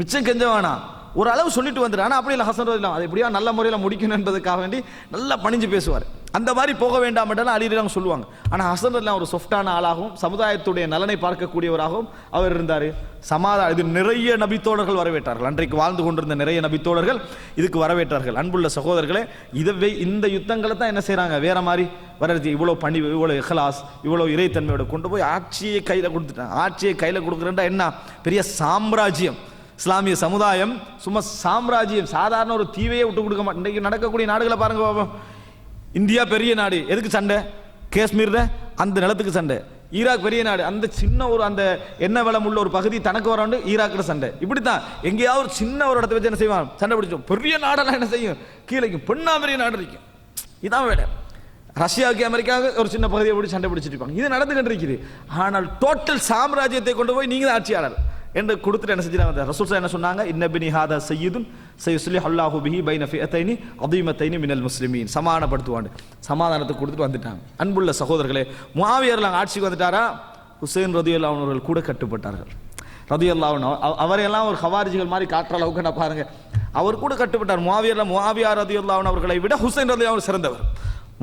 மிச்சம் கெஞ்ச வேணாம், ஒரு அளவு சொல்லிட்டு வந்துடு. ஆனால் அப்படி இல்லை, ஹசன் ரலியல்லாஹு அதை எப்படியா நல்ல முறையில் முடிக்கணும் என்பதற்காக வேண்டி நல்லா பணிஞ்சு பேசுவார். அந்த மாதிரி போக வேண்டாம் என்றாலும் அலி ரலியல்லாஹு சொல்லுவாங்க. ஆனால் ஹசன் ரலியல்லாஹு ஒரு சொஃப்டான ஆளாகவும் சமுதாயத்துடைய நலனை பார்க்கக்கூடியவராகவும் அவர் இருந்தார். சமாதான இது நிறைய நபித்தோழர்கள் வரவேற்றார்கள், அன்றைக்கு வாழ்ந்து கொண்டிருந்த நிறைய நபித்தோழர்கள் இதுக்கு வரவேற்றார்கள். அன்புள்ள சகோதரர்களே, இதை இந்த யுத்தங்களை தான் என்ன செய்கிறாங்க, வேற மாதிரி வரது, இவ்வளோ பணிவு, இவ்வளோ இஹ்லாஸ், இவ்வளோ இறைத்தன்மையோட கொண்டு போய் ஆட்சியை கையில் கொடுத்துட்டாங்க. ஆட்சியை கையில் கொடுக்குறேன்டா என்ன பெரிய சாம்ராஜ்யம், இஸ்லாமிய சமுதாயம் சும்மா சாம்ராஜ்யம், சாதாரண ஒரு தீவையே விட்டு கொடுக்க மாட்டேன். இன்றைக்கு நடக்கக்கூடிய நாடுகளை பாருங்க பாப்போம். இந்தியா பெரிய நாடு, எதுக்கு சண்டை, காஷ்மீர்ல அந்த நிலத்துக்கு சண்டை. ஈராக் பெரிய நாடு, அந்த சின்ன ஒரு அந்த எண்ணெய் வளம் உள்ள ஒரு பகுதி தனக்கு வராண்டு ஈராக்கில் சண்டை. இப்படித்தான் எங்கேயாவது ஒரு சின்ன ஒரு இடத்த வச்சு என்ன செய்வான், சண்டை பிடிச்சோம். பெரிய நாடெல்லாம் என்ன செய்யும், கீழே பெண்ணா பெரிய நாடு இருக்கும். இதான் வேலை. ரஷ்யாவுக்கு அமெரிக்காவுக்கு ஒரு சின்ன பகுதியை பிடிச்சி சண்டை பிடிச்சிட்டு இருப்பாங்க. இது நடந்துகிட்டு இருக்குது. ஆனால் டோட்டல் சாம்ராஜ்யத்தை கொண்டு போய் நீங்க தான் ஆட்சியாளர் என்று கொடுத்துட்டு என்ன செஞ்சாங்க, ரசூல் என்ன சொன்னாங்க, இன்னபினி ஹாதா சய்யிதுன் சயுஸ்லிஹு அல்லாஹு பிஹி பைன ஃபிஅத்தைனி அதீமத்தைனி மினல் முஸ்லிமீன், சமாதானப்படுத்துவாங்க. சமாதானத்தை கொடுத்துட்டு வந்துட்டாங்க. அன்புள்ள சகோதரர்களே, முஆவியர் ஆட்சிக்கு வந்துட்டாரா, ஹுசைன் ரலியல்லாஹு அன்ஹு அவர்கள் கூட கட்டுப்பட்டார்கள். ரலியல்லாஹு அன்ஹு அவரையெல்லாம் ஒரு ஹவாரிஜிகள் மாதிரி காட்டுற அளவுக்கு நான் பாருங்க, அவர் கூட கட்டுப்பட்டார். முஆவியா ரலியல்லாஹு அன்ஹு அவர்களை விட ஹுசைன் ரலியல்லாஹு அன்ஹு சிறந்தவர்.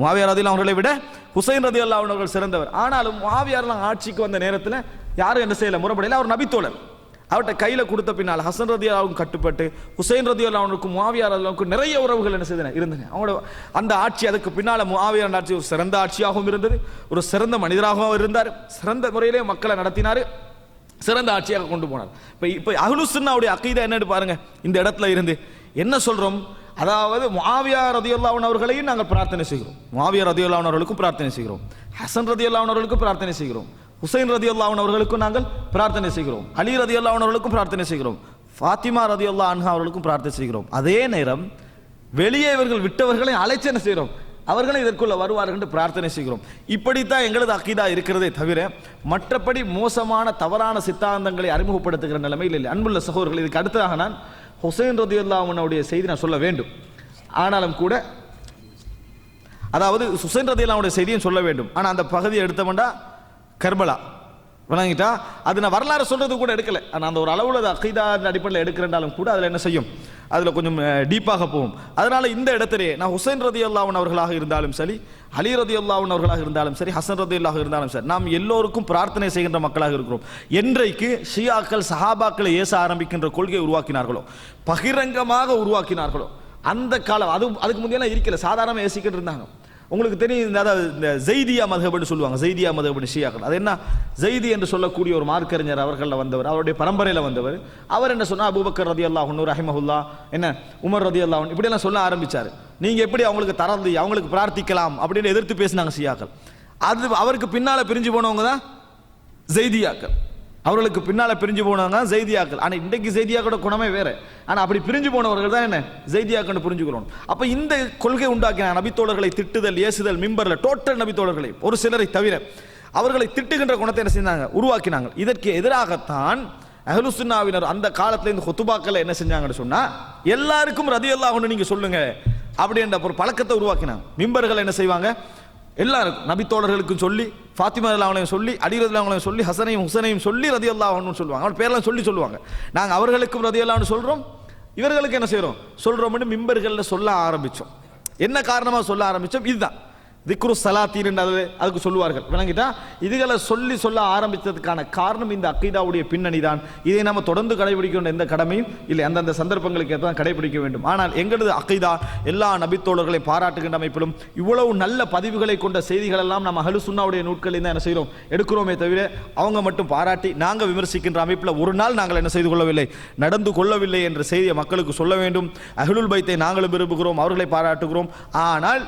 முஆவியா ரலியல்லாஹு அவர்களை விட ஹுசைன் ரலியல்லாஹு அன்ஹு அவர்கள் சிறந்தவர். ஆனாலும் முஆவியார் ஆட்சிக்கு வந்த நேரத்தில் யாரும் என்ன செய்யல, முறைப்படையில் அவர் நபித்தோழர். அவர்கிட்ட கையில் கொடுத்த பின்னால் ஹசன் ரலியல்லாஹு கட்டுப்பட்டு ஹுசைன் ரலியல்லாஹு அன்ஹுக்கும் முஆவியா ரலியல்லாஹுக்கும் நிறைய உறவுகள் என்ன செய்தன இருந்தன. அவங்களோட அந்த ஆட்சி, அதுக்கு பின்னால் முஆவியா ஆட்சி ஒரு சிறந்த ஆட்சியாகவும் இருந்தது, ஒரு சிறந்த மனிதராகவும் இருந்தார், சிறந்த முறையிலே மக்களை நடத்தினார், சிறந்த ஆட்சியாக கொண்டு போனார். இப்போ அஹ்லுஸ் சுன்னாவுடைய அகீதா என்னன்னு பாருங்க. இந்த இடத்துல இருந்து என்ன சொல்றோம், அதாவது முஆவியா ரலியல்லாஹு அன்ஹு அவர்களையும் நாங்கள் பிரார்த்தனை செய்கிறோம், முஆவியா ரலியல்லாஹு அன்ஹு அவர்களுக்கும் பிரார்த்தனை செய்கிறோம், ஹசன் ரலியல்லாஹு அன்ஹு அவர்களுக்கும் பிரார்த்தனை செய்கிறோம், ஹுசைன் ரலியல்லாஹு அன்ஹு அவர்களுக்கும் நாங்கள் பிரார்த்தனை செய்கிறோம், அலி ரலியல்லாஹு அன்ஹு அவர்களுக்கும் பிரார்த்தனை செய்கிறோம், ஃபாத்திமா ரலியல்லாஹு அன்ஹா அவர்களுக்கும் பிரார்த்தனை செய்கிறோம். அதே நேரம் வெளியே இவர்கள் விட்டவர்களை அழைச்சு என்ன செய்கிறோம், அவர்களும் இதற்குள்ள வருவார்கள் என்று பிரார்த்தனை செய்கிறோம். இப்படித்தான் எங்களது அக்கீதா இருக்கிறதே தவிர மற்றபடி மோசமான தவறான சித்தாந்தங்களை அறிமுகப்படுத்துகிற நிலைமையில் இல்லை. அன்புள்ள சகோதரர்கள், இதுக்கு அடுத்ததாக நான் ஹுசைன் ரலியல்லாஹு அன்ஹுடைய செய்தி நான் சொல்ல வேண்டும். ஆனாலும் கூட, அதாவது ஹுசைன் ரலியல்லாஹு அன்ஹுடைய செய்தியும் சொல்ல வேண்டும். ஆனால் அந்த பகுதியை எடுத்தவண்டா கர்பலா விளங்கிட்டா, அது நான் வரலாறு சொல்றது கூட எடுக்கல. ஆனால் அந்த ஒரு அளவில் அக்கீதா அடிப்படையில் எடுக்கிறனாலும் கூட அதில் என்ன செய்யும், அதில் கொஞ்சம் டீப்பாக போகும். அதனால இந்த இடத்திலே நான் ஹுசைன் ரலியல்லாஹு அன்ஹு அவர்களாக இருந்தாலும் சரி, அலி ரலியல்லாஹு அன்ஹு அவர்களாக இருந்தாலும் சரி, ஹசன் ரலியல்லாஹு இருந்தாலும் சரி, நாம் எல்லோருக்கும் பிரார்த்தனை செய்கின்ற மக்களாக இருக்கிறோம். என்றைக்கு ஷியாக்கள் சஹாபாக்களை ஏச ஆரம்பிக்கின்ற கொள்கையை உருவாக்கினார்களோ, பகிரங்கமாக உருவாக்கினார்களோ, அந்த காலம் அதுக்கு முந்தையெல்லாம் இருக்கல, சாதாரணமாக ஏசிக்கிட்டு இருந்தாங்க. உங்களுக்கு தெரியும், இந்த ஜெய்தியா மதுஹப்னு சொல்லுவாங்க, ஜெய்தியா மதுஹப்னு ஷியாக்கள். அது என்ன, ஜெய்தி என்று சொல்லக்கூடிய ஒரு மார்க்கறிஞர் அவர்களில் வந்தவர், அவருடைய பரம்பரையில் வந்தவர். அவர் என்ன சொன்னா, அபூபக்கர் ரலியல்லாஹு அன்ஹு ரஹிமஹுல்லா, என்ன உமர் ரலியல்லாஹு அன்ஹு இப்படியெல்லாம் சொல்ல ஆரம்பிச்சார். நீங்க எப்படி அவங்களுக்கு தரந்து அவங்களுக்கு பிரார்த்திக்கலாம் அப்படின்னு எதிர்த்து பேசினாங்க ஷியாக்கள். அது அவருக்கு பின்னால பிரிஞ்சு போனவங்க தான் ஜெய்தியாக்கள். அவர்களுக்கு பின்னால பிரிஞ்சு போனவங்க ஜெய்தியாக்கள். ஆனால் இன்றைக்கு ஜெய்தியாக்களோட குணமே வேற. ஆனால் அப்படி பிரிஞ்சு போனவர்கள் தான் என்ன ஜெய்தியாக்கள் புரிஞ்சுக்கிறோம். அப்போ இந்த கொள்கை உண்டாக்கின நபித்தோழர்களை திட்டுதல், ஏசுதல், மிம்பர்ல டோட்டல் நபித்தோழர்களை ஒரு சிலரை தவிர அவர்களை திட்டுகின்ற குணத்தை என்ன செஞ்சாங்க, உருவாக்கினாங்க. இதற்கு எதிராகத்தான் அஹ்லுஸ் சுன்னாவினர் அந்த காலத்துல இந்த ஹுத்துபாக்களை என்ன செஞ்சாங்கன்னு சொன்னா, எல்லாருக்கும் ரலியல்லாஹு அன்ஹு நீங்க சொல்லுங்க அப்படின்ற ஒரு பழக்கத்தை உருவாக்கினாங்க. மிம்பர்கள் என்ன செய்வாங்க, எல்லாருக்கும் நபித்தோழர்களுக்கும் சொல்லி, ஃபாத்திமா அவங்களையும் சொல்லி, அலி ரலியல்லாஹு அவங்களையும் சொல்லி, ஹசனையும் ஹுசனையும் சொல்லி ரலியல்லாஹு அன்ஹு சொல்லுவாங்க. அவன் பேரெல்லாம் சொல்லுவாங்க. நாங்கள் அவர்களுக்கும் ரலியல்லாஹு அன்ஹு சொல்கிறோம், இவர்களுக்கு என்ன செய்கிறோம் சொல்கிறோம்னு மிம்பர்களில் சொல்ல ஆரம்பித்தோம். என்ன காரணமாக சொல்ல ஆரம்பித்தோம்? இதுதான் திக்ரு சலாத்தீன் அதுக்கு சொல்லுவார்கள். விளங்கிட்டா? இதுகளை சொல்ல ஆரம்பித்ததுக்கான காரணம் இந்த அக்கீதாவுடைய பின்னணி தான். இதை நம்ம தொடர்ந்து கடைபிடிக்க வேண்டிய எந்த கடமையும் இல்லை. அந்தந்த சந்தர்ப்பங்களுக்கு தான் கடைபிடிக்க வேண்டும். ஆனால் எங்களது அக்கீதா எல்லா நபித்தோழர்களை பாராட்டுகின்ற அமைப்பிலும் இவ்வளவு நல்ல பதிவுகளை கொண்ட செய்திகள் எல்லாம் நம்ம அஹ்லு சுன்னாவுடைய நூட்களில் தான் என்ன செய்கிறோம் எடுக்கிறோமே தவிர அவங்க மட்டும் பாராட்டி நாங்கள் விமர்சிக்கின்ற அமைப்பில் ஒரு நாள் நாங்கள் என்ன செய்து கொள்ளவில்லை, நடந்து கொள்ளவில்லை என்ற செய்தியை மக்களுக்கு சொல்ல வேண்டும். அஹ்லுல் பைத்தை நாங்களும் விரும்புகிறோம், அவர்களை பாராட்டுகிறோம். ஆனால்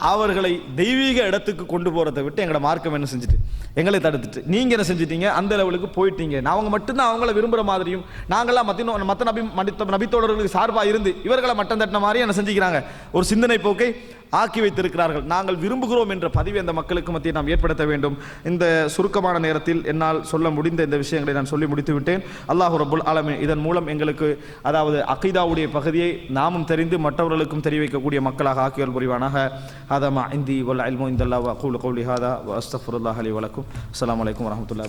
அவர்களை தெய்வீக இடத்துக்கு கொண்டு போறதை விட்டு எங்களோட மார்க்கம் என்ன செஞ்சுட்டு எங்களை தடுத்துட்டு நீங்க என்ன செஞ்சிட்டீங்க, அந்த லெவலுக்கு போயிட்டீங்க. அவங்க மட்டும்தான் அவங்கள விரும்புகிற மாதிரியும் நாங்களாம் மற்ற நபித்தோழர்களுக்கு சார்பாக இருந்து இவர்களை மட்டம் தட்டின மாதிரி என்ன செஞ்சுக்கிறாங்க, ஒரு சிந்தனை போக்கை ஆக்கி வைத்திருக்கிறார்கள். நாங்கள் விரும்புகிறோம் என்ற பதிவை அந்த மக்களுக்கு மத்திய நாம் ஏற்படுத்த வேண்டும். இந்த சுருக்கமான நேரத்தில் என்னால் சொல்ல முடிந்த இந்த விஷயங்களை நான் சொல்லி முடித்து விட்டேன். அல்லாஹ் ரப்புல் ஆலமீன் இதன் மூலம் எங்களுக்கு அதாவது அகீதாவுடைய பகுதியை நாமும் தெரிந்து மற்றவர்களுக்கும் தெரிய வைக்கக்கூடிய மக்களாக ஆக்கியல் புரிவானாக. ஹதா மா இந்தி வல் இல்மு இந்தல்லாஹ் வ அகூலு கௌலி ஹாதா வ அஸ்தக்ஃபிருல்லாஹ் லி வ லக்கும். அஸ்ஸலாமு அலைக்கும் வரஹ்மத்துல்லாஹி.